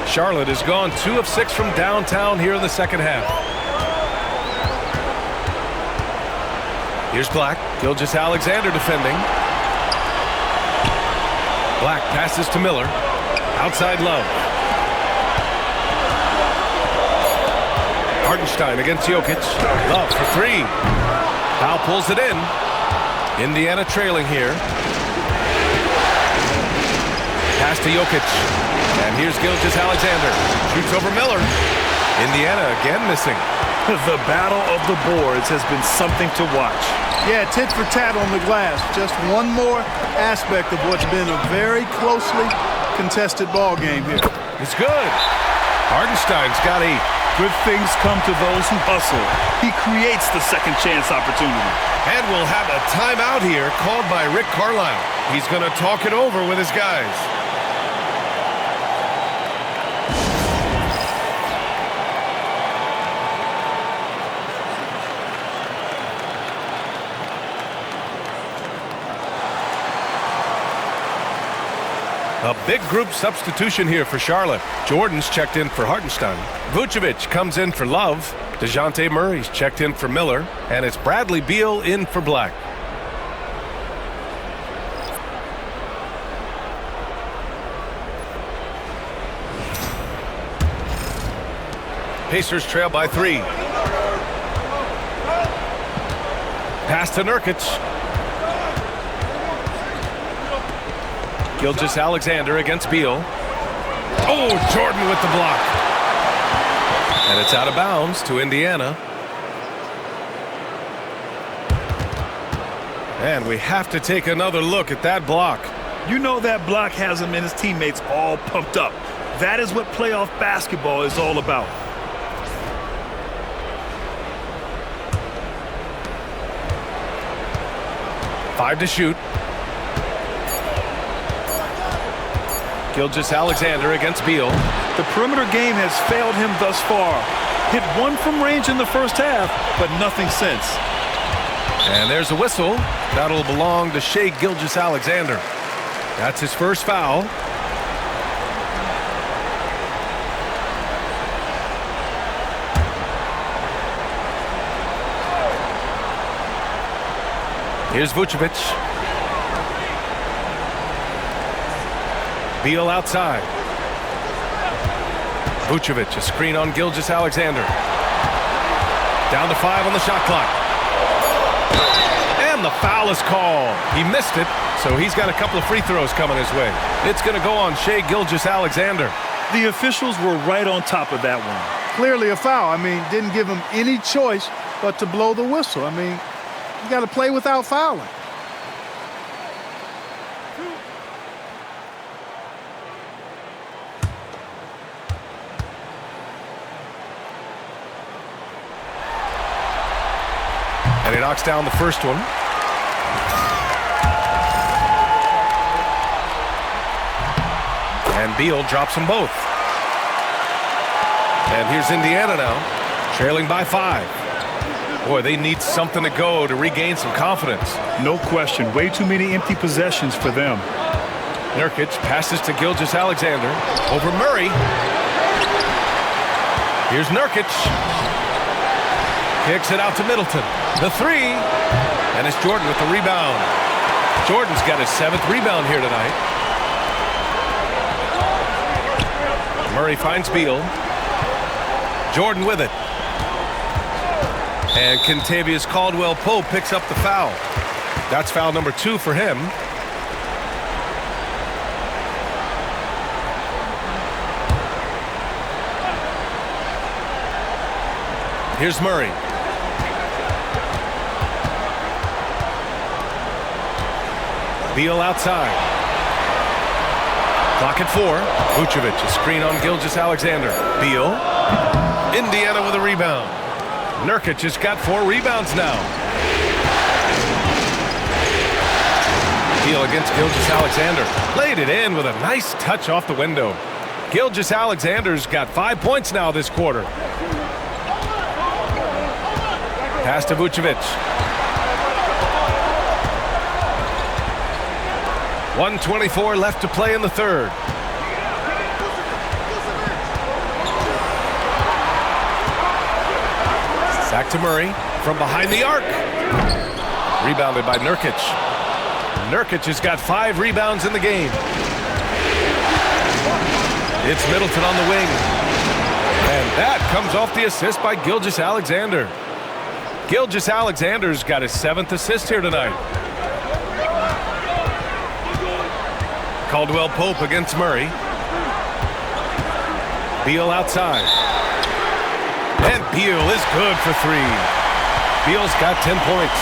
Charlotte has gone 2 of 6 from downtown here in the second half. Here's Black. Gilgeous-Alexander defending. Black passes to Miller. Outside Love. Hartenstein against Jokic. Love for 3. Powell pulls it in. Indiana trailing here. Pass to Jokic. And here's Gilgeous-Alexander. Shoots over Miller. Indiana again missing. The battle of the boards has been something to watch. Yeah, tit for tat on the glass. Just one more aspect of what's been a very closely contested ball game here. It's good. Hartenstein's got 8. Good things come to those who hustle. He creates the second chance opportunity. And we'll have a timeout here called by Rick Carlisle. He's going to talk it over with his guys. A big group substitution here for Charlotte. Jordan's checked in for Hartenstein. Vucevic comes in for Love. DeJounte Murray's checked in for Miller. And it's Bradley Beal in for Black. Pacers trail by 3. Pass to Nurkic. Gilgeous-Alexander against Beal. Oh, Jordan with the block. And it's out of bounds to Indiana. And we have to take another look at that block. You know that block has him and his teammates all pumped up. That is what playoff basketball is all about. Gilgeous-Alexander against Beal. The perimeter game has failed him thus far. Hit one from range in the first half, but nothing since. And there's a whistle. That'll belong to Shai Gilgeous-Alexander. That's his first foul. Here's Vucevic. Beal outside. Vucevic, a screen on Gilgeous-Alexander. Down to 5 on the shot clock. And the foul is called. He missed it, so he's got a couple of free throws coming his way. It's going to go on Shai Gilgeous-Alexander. The officials were right on top of that one. Clearly a foul. I mean, didn't give him any choice but to blow the whistle. I mean, you got to play without fouling. And he knocks down the first one. And Beal drops them both. And here's Indiana now, trailing by 5. Boy, they need something to go to regain some confidence. No question. Way too many empty possessions for them. Nurkic passes to Gilgeous-Alexander over Murray. Here's Nurkic. Kicks it out to Middleton. The 3. And it's Jordan with the rebound. Jordan's got his 7th rebound here tonight. Murray finds Beal. Jordan with it. And Kentavious Caldwell-Pope picks up the foul. That's foul number 2 for him. Here's Murray. Beal outside. Clock at 4. Vucevic, a screen on Gilgeous-Alexander. Beal. Indiana with a rebound. Nurkic has got 4 rebounds now. Beal against Gilgeous-Alexander. Laid it in with a nice touch off the window. Gilgeous-Alexander's got 5 points now this quarter. Pass to Vucevic. 1:24 left to play in the third. Back to Murray from behind the arc. Rebounded by Nurkic. Nurkic has got 5 rebounds in the game. It's Middleton on the wing. And that comes off the assist by Gilgeous-Alexander. Gilgeous-Alexander's got his 7th assist here tonight. Caldwell-Pope against Murray. Beal outside. And Beal is good for 3. Beal's got 10 points.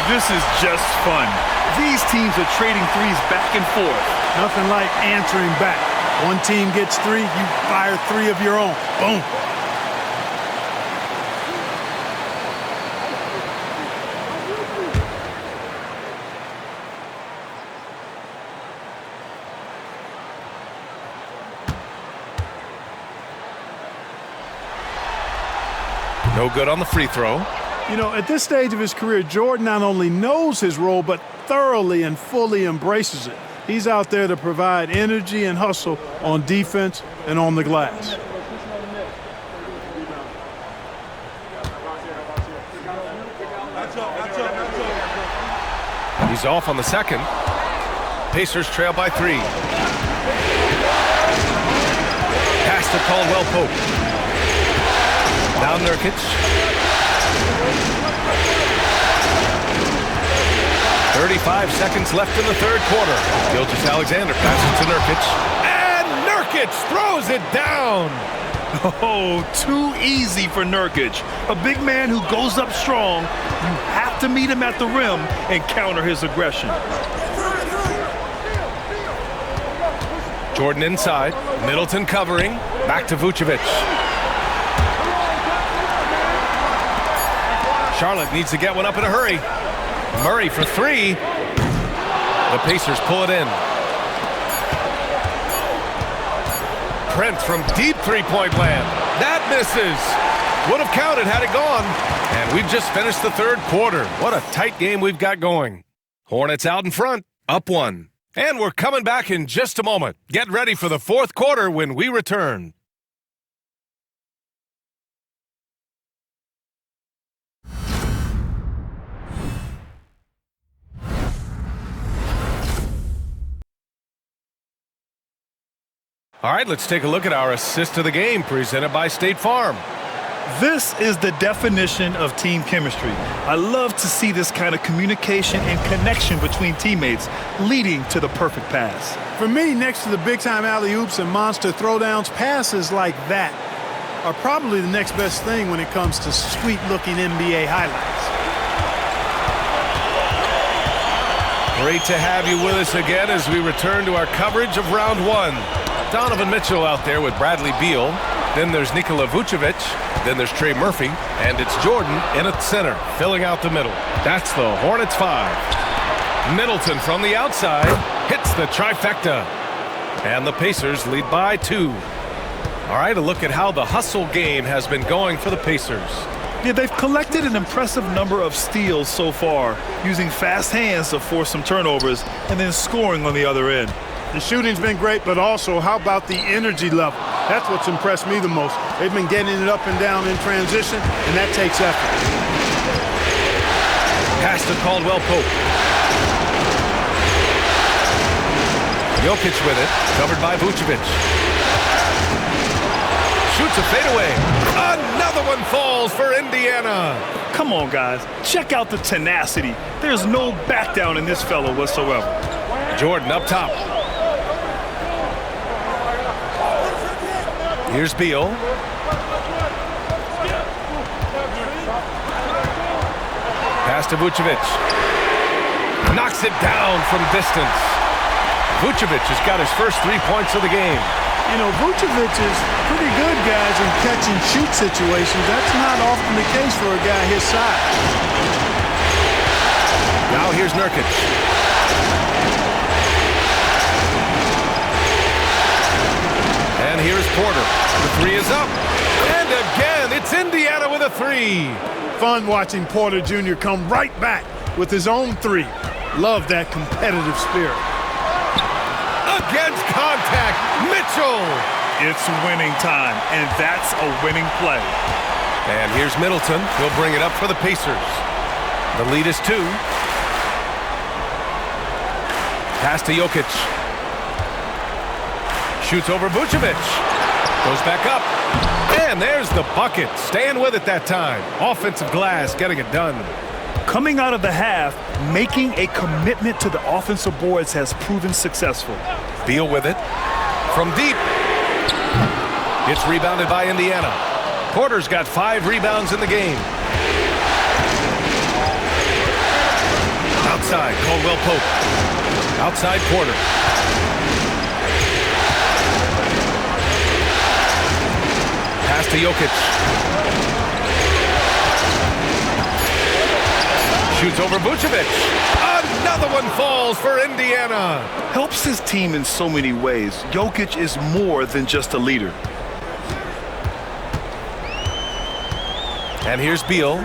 This is just fun. These teams are trading threes back and forth. Nothing like answering back. One team gets 3, you fire 3 of your own. Boom. No good on the free throw. You know, at this stage of his career, Jordan not only knows his role, but thoroughly and fully embraces it. He's out there to provide energy and hustle on defense and on the glass. He's off on the second. Pacers trail by 3. Pass to Caldwell-Pope. Now Nurkic. 35 seconds left in the third quarter. Gilgeous-Alexander passes to Nurkic. And Nurkic throws it down. Oh, too easy for Nurkic. A big man who goes up strong. You have to meet him at the rim and counter his aggression. Jordan inside. Middleton covering. Back to Vucevic. Charlotte needs to get one up in a hurry. Murray for 3. The Pacers pull it in. Prince from deep three-point land. That misses. Would have counted had it gone. And we've just finished the third quarter. What a tight game we've got going. Hornets out in front, up 1. And we're coming back in just a moment. Get ready for the fourth quarter when we return. All right, let's take a look at our assist of the game presented by State Farm. This is the definition of team chemistry. I love to see this kind of communication and connection between teammates leading to the perfect pass. For me, next to the big-time alley-oops and monster throwdowns, passes like that are probably the next best thing when it comes to sweet-looking NBA highlights. Great to have you with us again as we return to our coverage of round 1. Donovan Mitchell out there with Bradley Beal. Then there's Nikola Vucevic. Then there's Trey Murphy. And it's Jordan in at center, filling out the middle. That's the Hornets 5. Middleton from the outside hits the trifecta. And the Pacers lead by 2. All right, a look at how the hustle game has been going for the Pacers. Yeah, they've collected an impressive number of steals so far, using fast hands to force some turnovers and then scoring on the other end. The shooting's been great, but also how about the energy level? That's what's impressed me the most. They've been getting it up and down in transition, and that takes effort. Pass to Caldwell Pope. Jokic with it, covered by Vucevic. Shoots a fadeaway. Another one falls for Indiana. Come on, guys. Check out the tenacity. There's no back down in this fellow whatsoever. Jordan up top. Here's Beal. Pass to Vucevic. Knocks it down from distance. Vucevic has got his first 3 points of the game. You know, Vucevic is pretty good, guys, in catch-and-shoot situations. That's not often the case for a guy his size. Now here's Nurkic. And here's Porter. The 3 is up. And again, it's Indiana with a 3. Fun watching Porter Jr. come right back with his own 3. Love that competitive spirit. Against contact, Mitchell. It's winning time, and that's a winning play. And here's Middleton. He'll bring it up for the Pacers. The lead is 2. Pass to Jokic. Shoots over Vucevic. Goes back up. And there's the bucket. Staying with it that time. Offensive glass getting it done. Coming out of the half, making a commitment to the offensive boards has proven successful. Beal with it. From deep. It's rebounded by Indiana. Porter's got 5 rebounds in the game. Outside, Caldwell Pope. Outside, Porter. Pass to Jokic. Shoots over Vucevic. Another one falls for Indiana. Helps his team in so many ways. Jokic is more than just a leader. And here's Beal.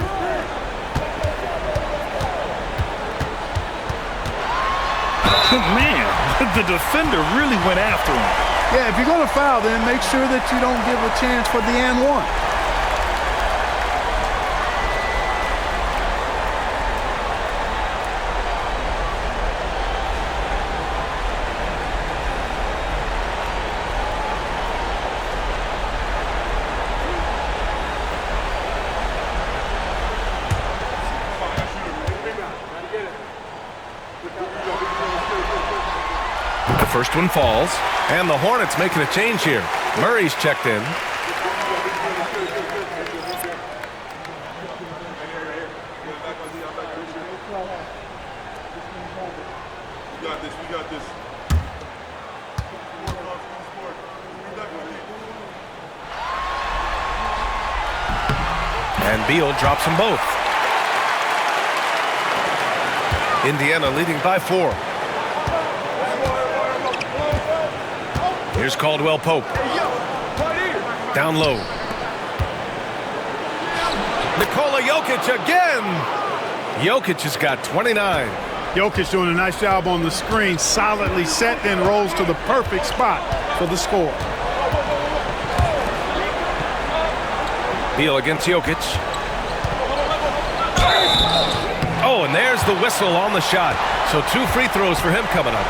Man, the defender really went after him. Yeah, if you're going to foul, then make sure that you don't give a chance for the and one. The first one falls, and the Hornets making a change here. Murray's checked in. We got this. And Beal drops them both. Indiana leading by 4. Here's Caldwell Pope. Down low. Nikola Jokic again. Jokic has got 29. Jokic doing a nice job on the screen, solidly set, then rolls to the perfect spot for the score. Beal against Jokic. Oh, and there's the whistle on the shot. So 2 free throws for him coming up.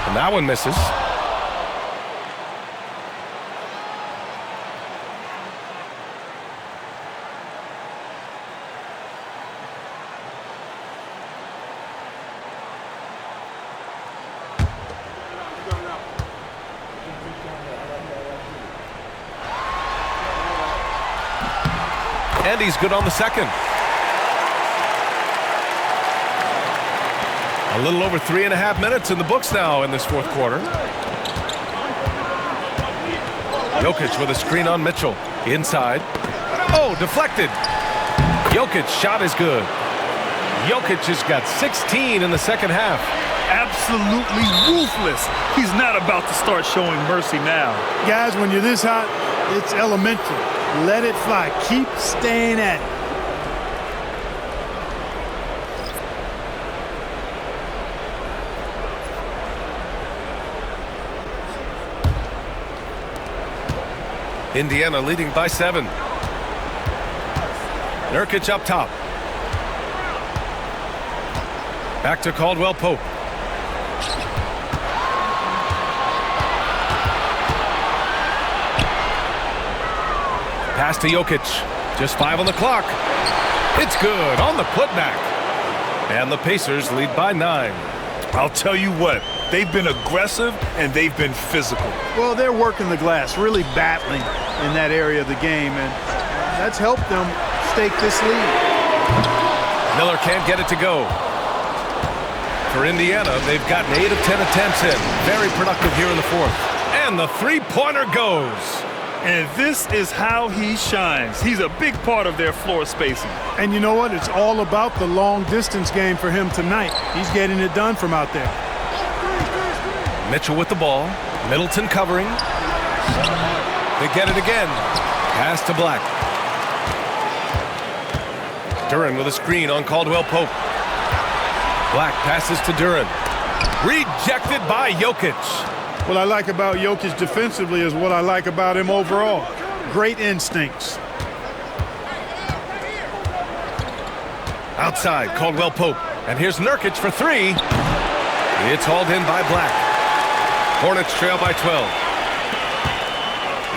And that one misses. And he's good on the second. A little over 3.5 minutes in the books now in this fourth quarter. Jokic with a screen on Mitchell. Inside. Oh, deflected. Jokic's shot is good. Jokic has got 16 in the second half. Absolutely ruthless. He's not about to start showing mercy now. Guys, when you're this hot, it's elementary. Let it fly. Keep staying at it. Indiana leading by 7. Nurkic up top. Back to Caldwell Pope. Pass to Jokic. Just 5 on the clock. It's good on the putback. And the Pacers lead by 9. I'll tell you what, they've been aggressive and they've been physical. Well, they're working the glass, really battling in that area of the game, and that's helped them stake this lead. Miller can't get it to go. For Indiana, they've gotten 8 of 10 attempts in. Very productive here in the fourth. And the three-pointer goes. And this is how he shines. He's a big part of their floor spacing. And you know what? It's all about the long-distance game for him tonight. He's getting it done from out there. Mitchell with the ball. Middleton covering. They get it again. Pass to Black. Duren with a screen on Caldwell Pope. Black passes to Duren. Rejected by Jokic. What I like about Jokic defensively is what I like about him overall. Great instincts. Outside, Caldwell Pope. And here's Nurkic for 3. It's hauled in by Black. Hornets trail by 12.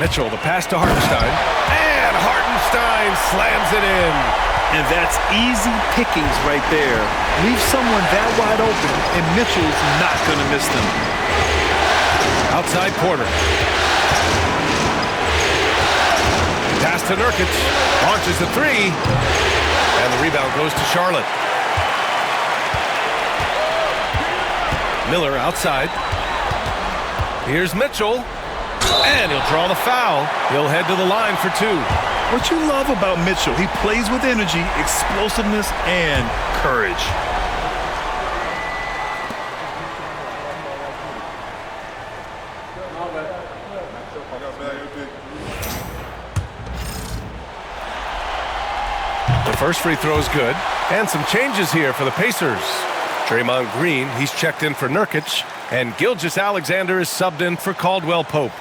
Mitchell, the pass to Hartenstein. And Hartenstein slams it in. And that's easy pickings right there. Leave someone that wide open, and Mitchell's not going to miss them. Outside Porter. Pass to Nurkic. Launches the 3. And the rebound goes to Charlotte. Miller outside. Here's Mitchell. And he'll draw the foul. He'll head to the line for 2. What you love about Mitchell, he plays with energy, explosiveness, and courage. The first free throw is good. And some changes here for the Pacers. Draymond Green, he's checked in for Nurkic. And Gilgeous-Alexander is subbed in for Caldwell Pope.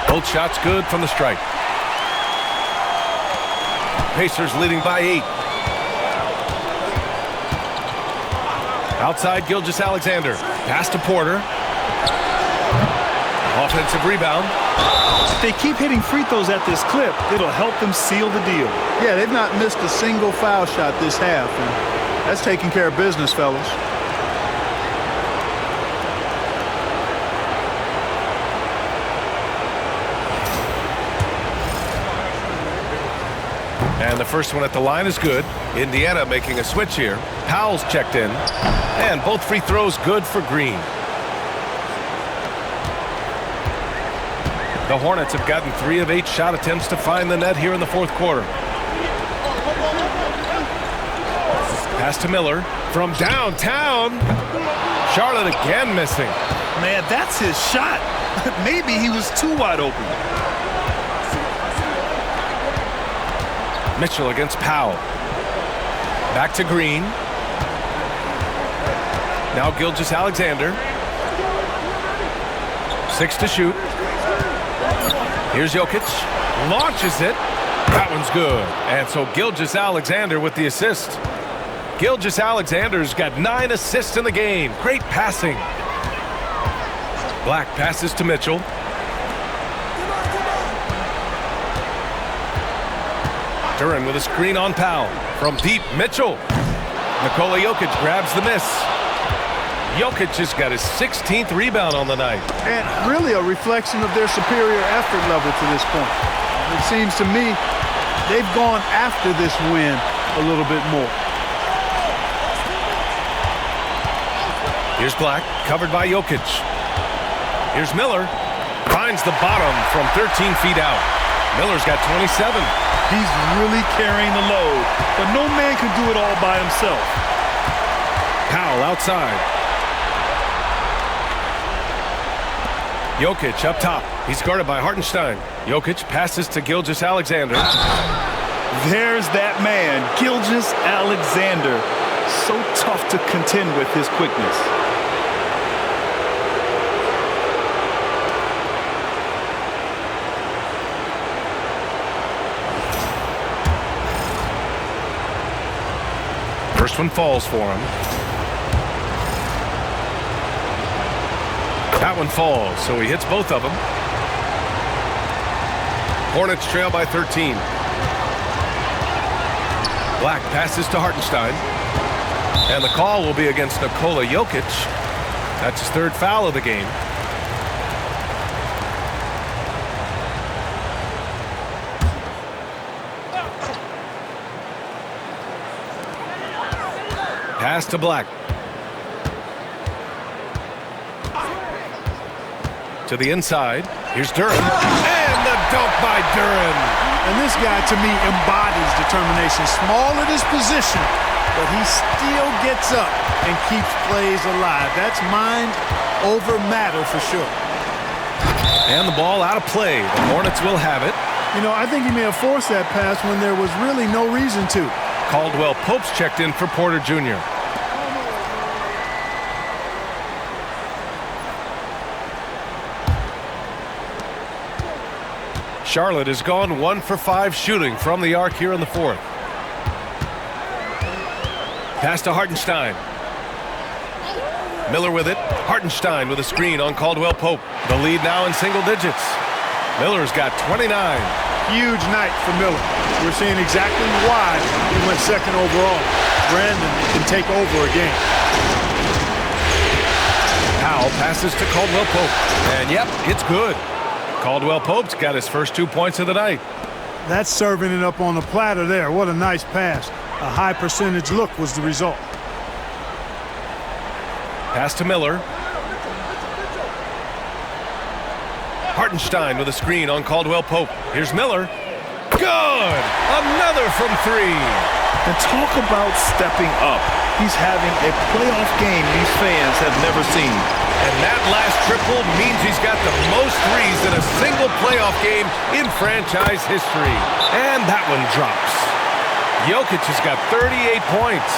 Both shots good from the stripe. Pacers leading by 8. Outside Gilgeous-Alexander. Pass to Porter. Offensive rebound. If they keep hitting free throws at this clip, it'll help them seal the deal. Yeah, they've not missed a single foul shot this half, and that's taking care of business, fellas. And the first one at the line is good. Indiana making a switch here. Powell's checked in. And both free throws good for Green. The Hornets have gotten 3 of 8 shot attempts to find the net here in the fourth quarter. Pass to Miller from downtown. Charlotte again missing. Man, that's his shot. Maybe he was too wide open. Mitchell against Powell. Back to Green. Now Gilgeous-Alexander. 6 to shoot. Here's Jokic. Launches it. That one's good. And so Gilgeous-Alexander with the assist. Gilgeous-Alexander's got 9 assists in the game. Great passing. Black passes to Mitchell. Duran with a screen on Powell. From deep, Mitchell. Nikola Jokic grabs the miss. Jokic has got his 16th rebound on the night. And really a reflection of their superior effort level to this point. It seems to me they've gone after this win a little bit more. Here's Black, covered by Jokic. Here's Miller. Finds the bottom from 13 feet out. Miller's got 27. He's really carrying the load, but no man can do it all by himself. Powell outside. Jokic up top. He's guarded by Hartenstein. Jokic passes to Gilgeous-Alexander. There's that man, Gilgeous-Alexander. So tough to contend with his quickness. First one falls for him. That one falls, so he hits both of them. Hornets trail by 13. Black passes to Hartenstein. And the call will be against Nikola Jokic. That's his 3rd foul of the game. Pass to Black. To the inside. Here's Duran. And the dunk by Duran. And this guy, to me, embodies determination. Small at his position, but he still gets up and keeps plays alive. That's mind over matter for sure. And the ball out of play. The Hornets will have it. You know, I think he may have forced that pass when there was really no reason to. Caldwell Pope's checked in for Porter Jr. Charlotte has gone 1 for 5 shooting from the arc here in the 4th. Pass to Hartenstein. Miller with it. Hartenstein with a screen on Caldwell Pope. The lead now in single digits. Miller's got 29. Huge night for Miller. We're seeing exactly why he went 2nd overall. Brandon can take over a game. Powell passes to Caldwell Pope. And yep, it's good. Caldwell Pope's got his first 2 points of the night. That's serving it up on the platter there. What a nice pass. A high percentage look was the result. Pass to Miller. Hartenstein with a screen on Caldwell Pope. Here's Miller. Good! Another from 3. And talk about stepping up. He's having a playoff game these fans have never seen. And that last triple means he's got the most threes in a single playoff game in franchise history. And that one drops. Jokic has got 38 points.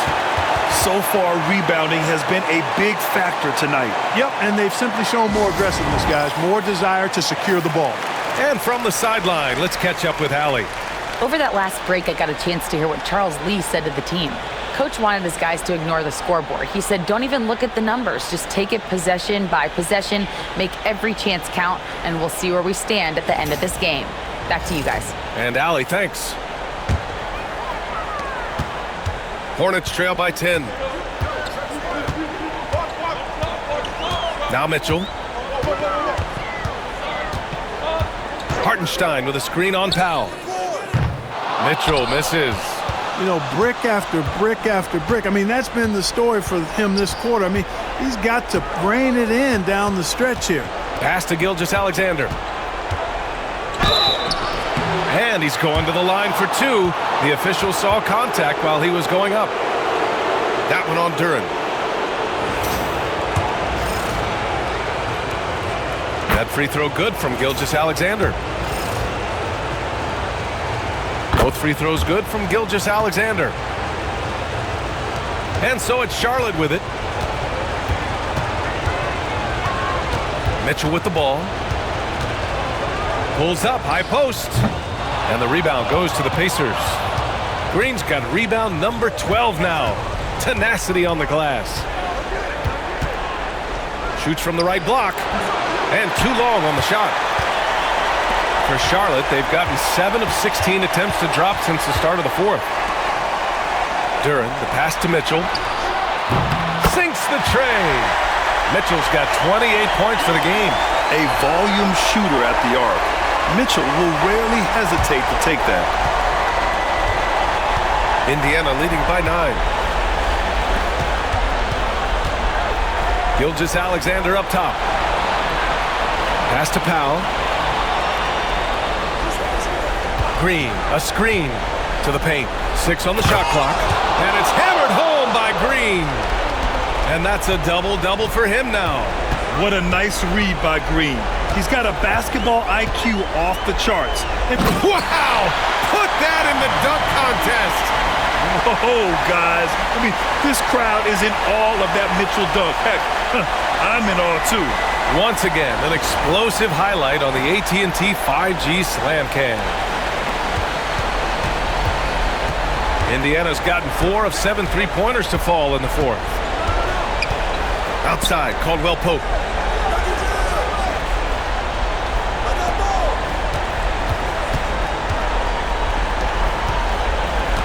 So far, rebounding has been a big factor tonight. Yep, and they've simply shown more aggressiveness, guys. More desire to secure the ball. And from the sideline, let's catch up with Allie. Over that last break, I got a chance to hear what Charles Lee said to the team. Coach wanted his guys to ignore the scoreboard. He said, don't even look at the numbers. Just take it possession by possession, make every chance count, and we'll see where we stand at the end of this game. Back to you guys. And Allie, thanks. Hornets trail by 10. Now Mitchell. Hartenstein with a screen on Powell. Mitchell misses. You know, brick after brick after brick. I mean, that's been the story for him this quarter. I mean, he's got to rein it in down the stretch here. Pass to Gilgeous-Alexander. And he's going to the line for two. The official saw contact while he was going up. That one on Duren. That free throw good from Gilgeous-Alexander. Both free throws good from Gilgeous-Alexander. And so it's Charlotte with it. Mitchell with the ball. Pulls up, high post. And the rebound goes to the Pacers. Green's got rebound number 12 now. Tenacity on the glass. Shoots from the right block. And too long on the shot. For Charlotte, they've gotten 7 of 16 attempts to drop since the start of the fourth. Duren, the pass to Mitchell. Sinks the tray. Mitchell's got 28 points for the game. A volume shooter at the arc. Mitchell will rarely hesitate to take that. Indiana leading by 9. Gilgeous-Alexander up top. Pass to Powell. Green, a screen to the paint. 6 on the shot clock. And it's hammered home by Green. And that's a double-double for him now. What a nice read by Green. He's got a basketball IQ off the charts. And wow! Put that in the dunk contest. Oh, guys. I mean, this crowd is in awe of that Mitchell dunk. Heck, I'm in awe, too. Once again, an explosive highlight on the AT&T 5G Slam Cam. Indiana's gotten 4 of 7 three-pointers to fall in the fourth. Outside, Caldwell Pope.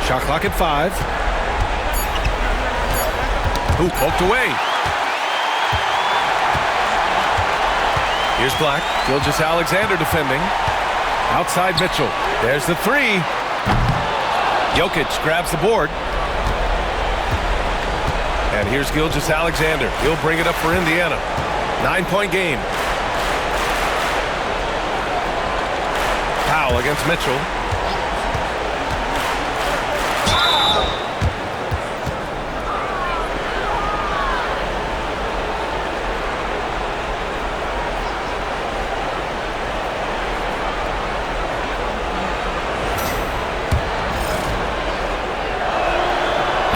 Shot clock at 5. Who poked away? Here's Black. Gilgeous-Alexander defending. Outside Mitchell. There's the 3. Jokic grabs the board. And here's Gilgeous-Alexander. He'll bring it up for Indiana. 9-point game. Powell against Mitchell.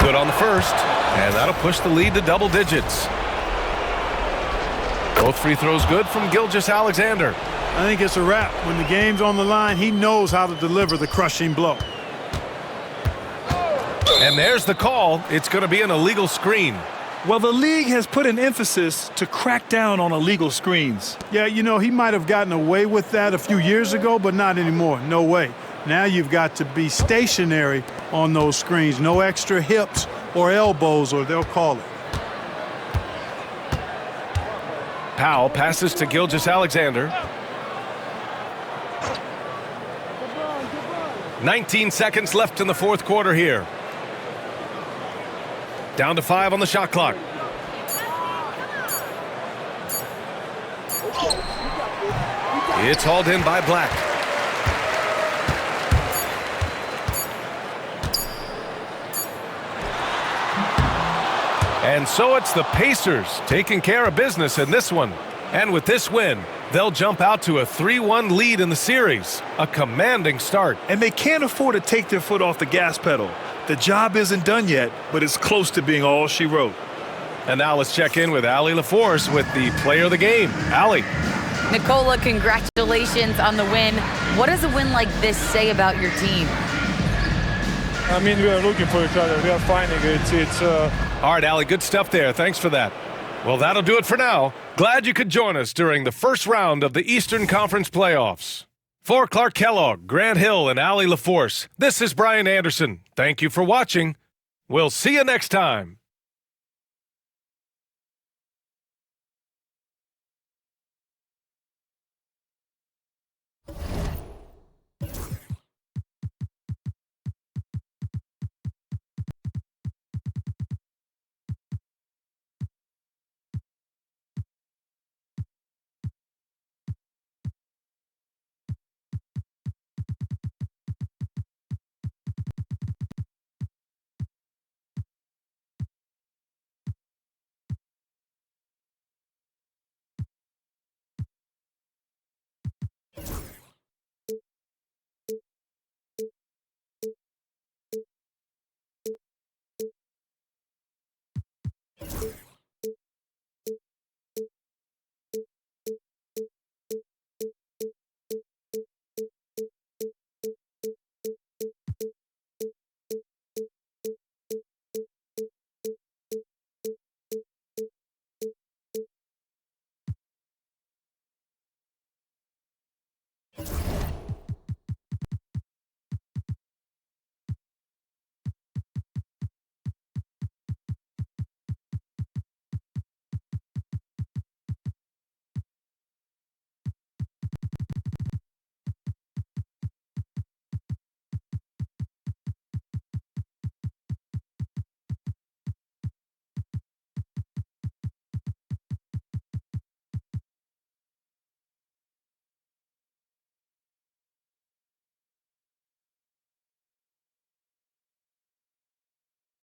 Good on the first, and that'll push the lead to double digits. Both free throws good from Gilgeous-Alexander. I think it's a wrap. When the game's on the line, he knows how to deliver the crushing blow. And there's the call. It's going to be an illegal screen. Well, the league has put an emphasis to crack down on illegal screens. Yeah, you know, he might have gotten away with that a few years ago, but not anymore. No way. Now you've got to be stationary on those screens. No extra hips or elbows, or they'll call it. Powell passes to Gilgeous-Alexander. 19 seconds left in the fourth quarter here. Down to 5 on the shot clock. It's hauled in by Black. And so it's the Pacers taking care of business in this one. And with this win, they'll jump out to a 3-1 lead in the series. A commanding start. And they can't afford to take their foot off the gas pedal. The job isn't done yet, but it's close to being all she wrote. And now let's check in with Allie LaForce with the player of the game. Allie. Nicola, congratulations on the win. What does a win like this say about your team? I mean, we are looking for each other. We are finding it. All right, Allie, good stuff there. Thanks for that. Well, that'll do it for now. Glad you could join us during the first round of the Eastern Conference playoffs. For Clark Kellogg, Grant Hill, and Allie LaForce, this is Brian Anderson. Thank you for watching. We'll see you next time.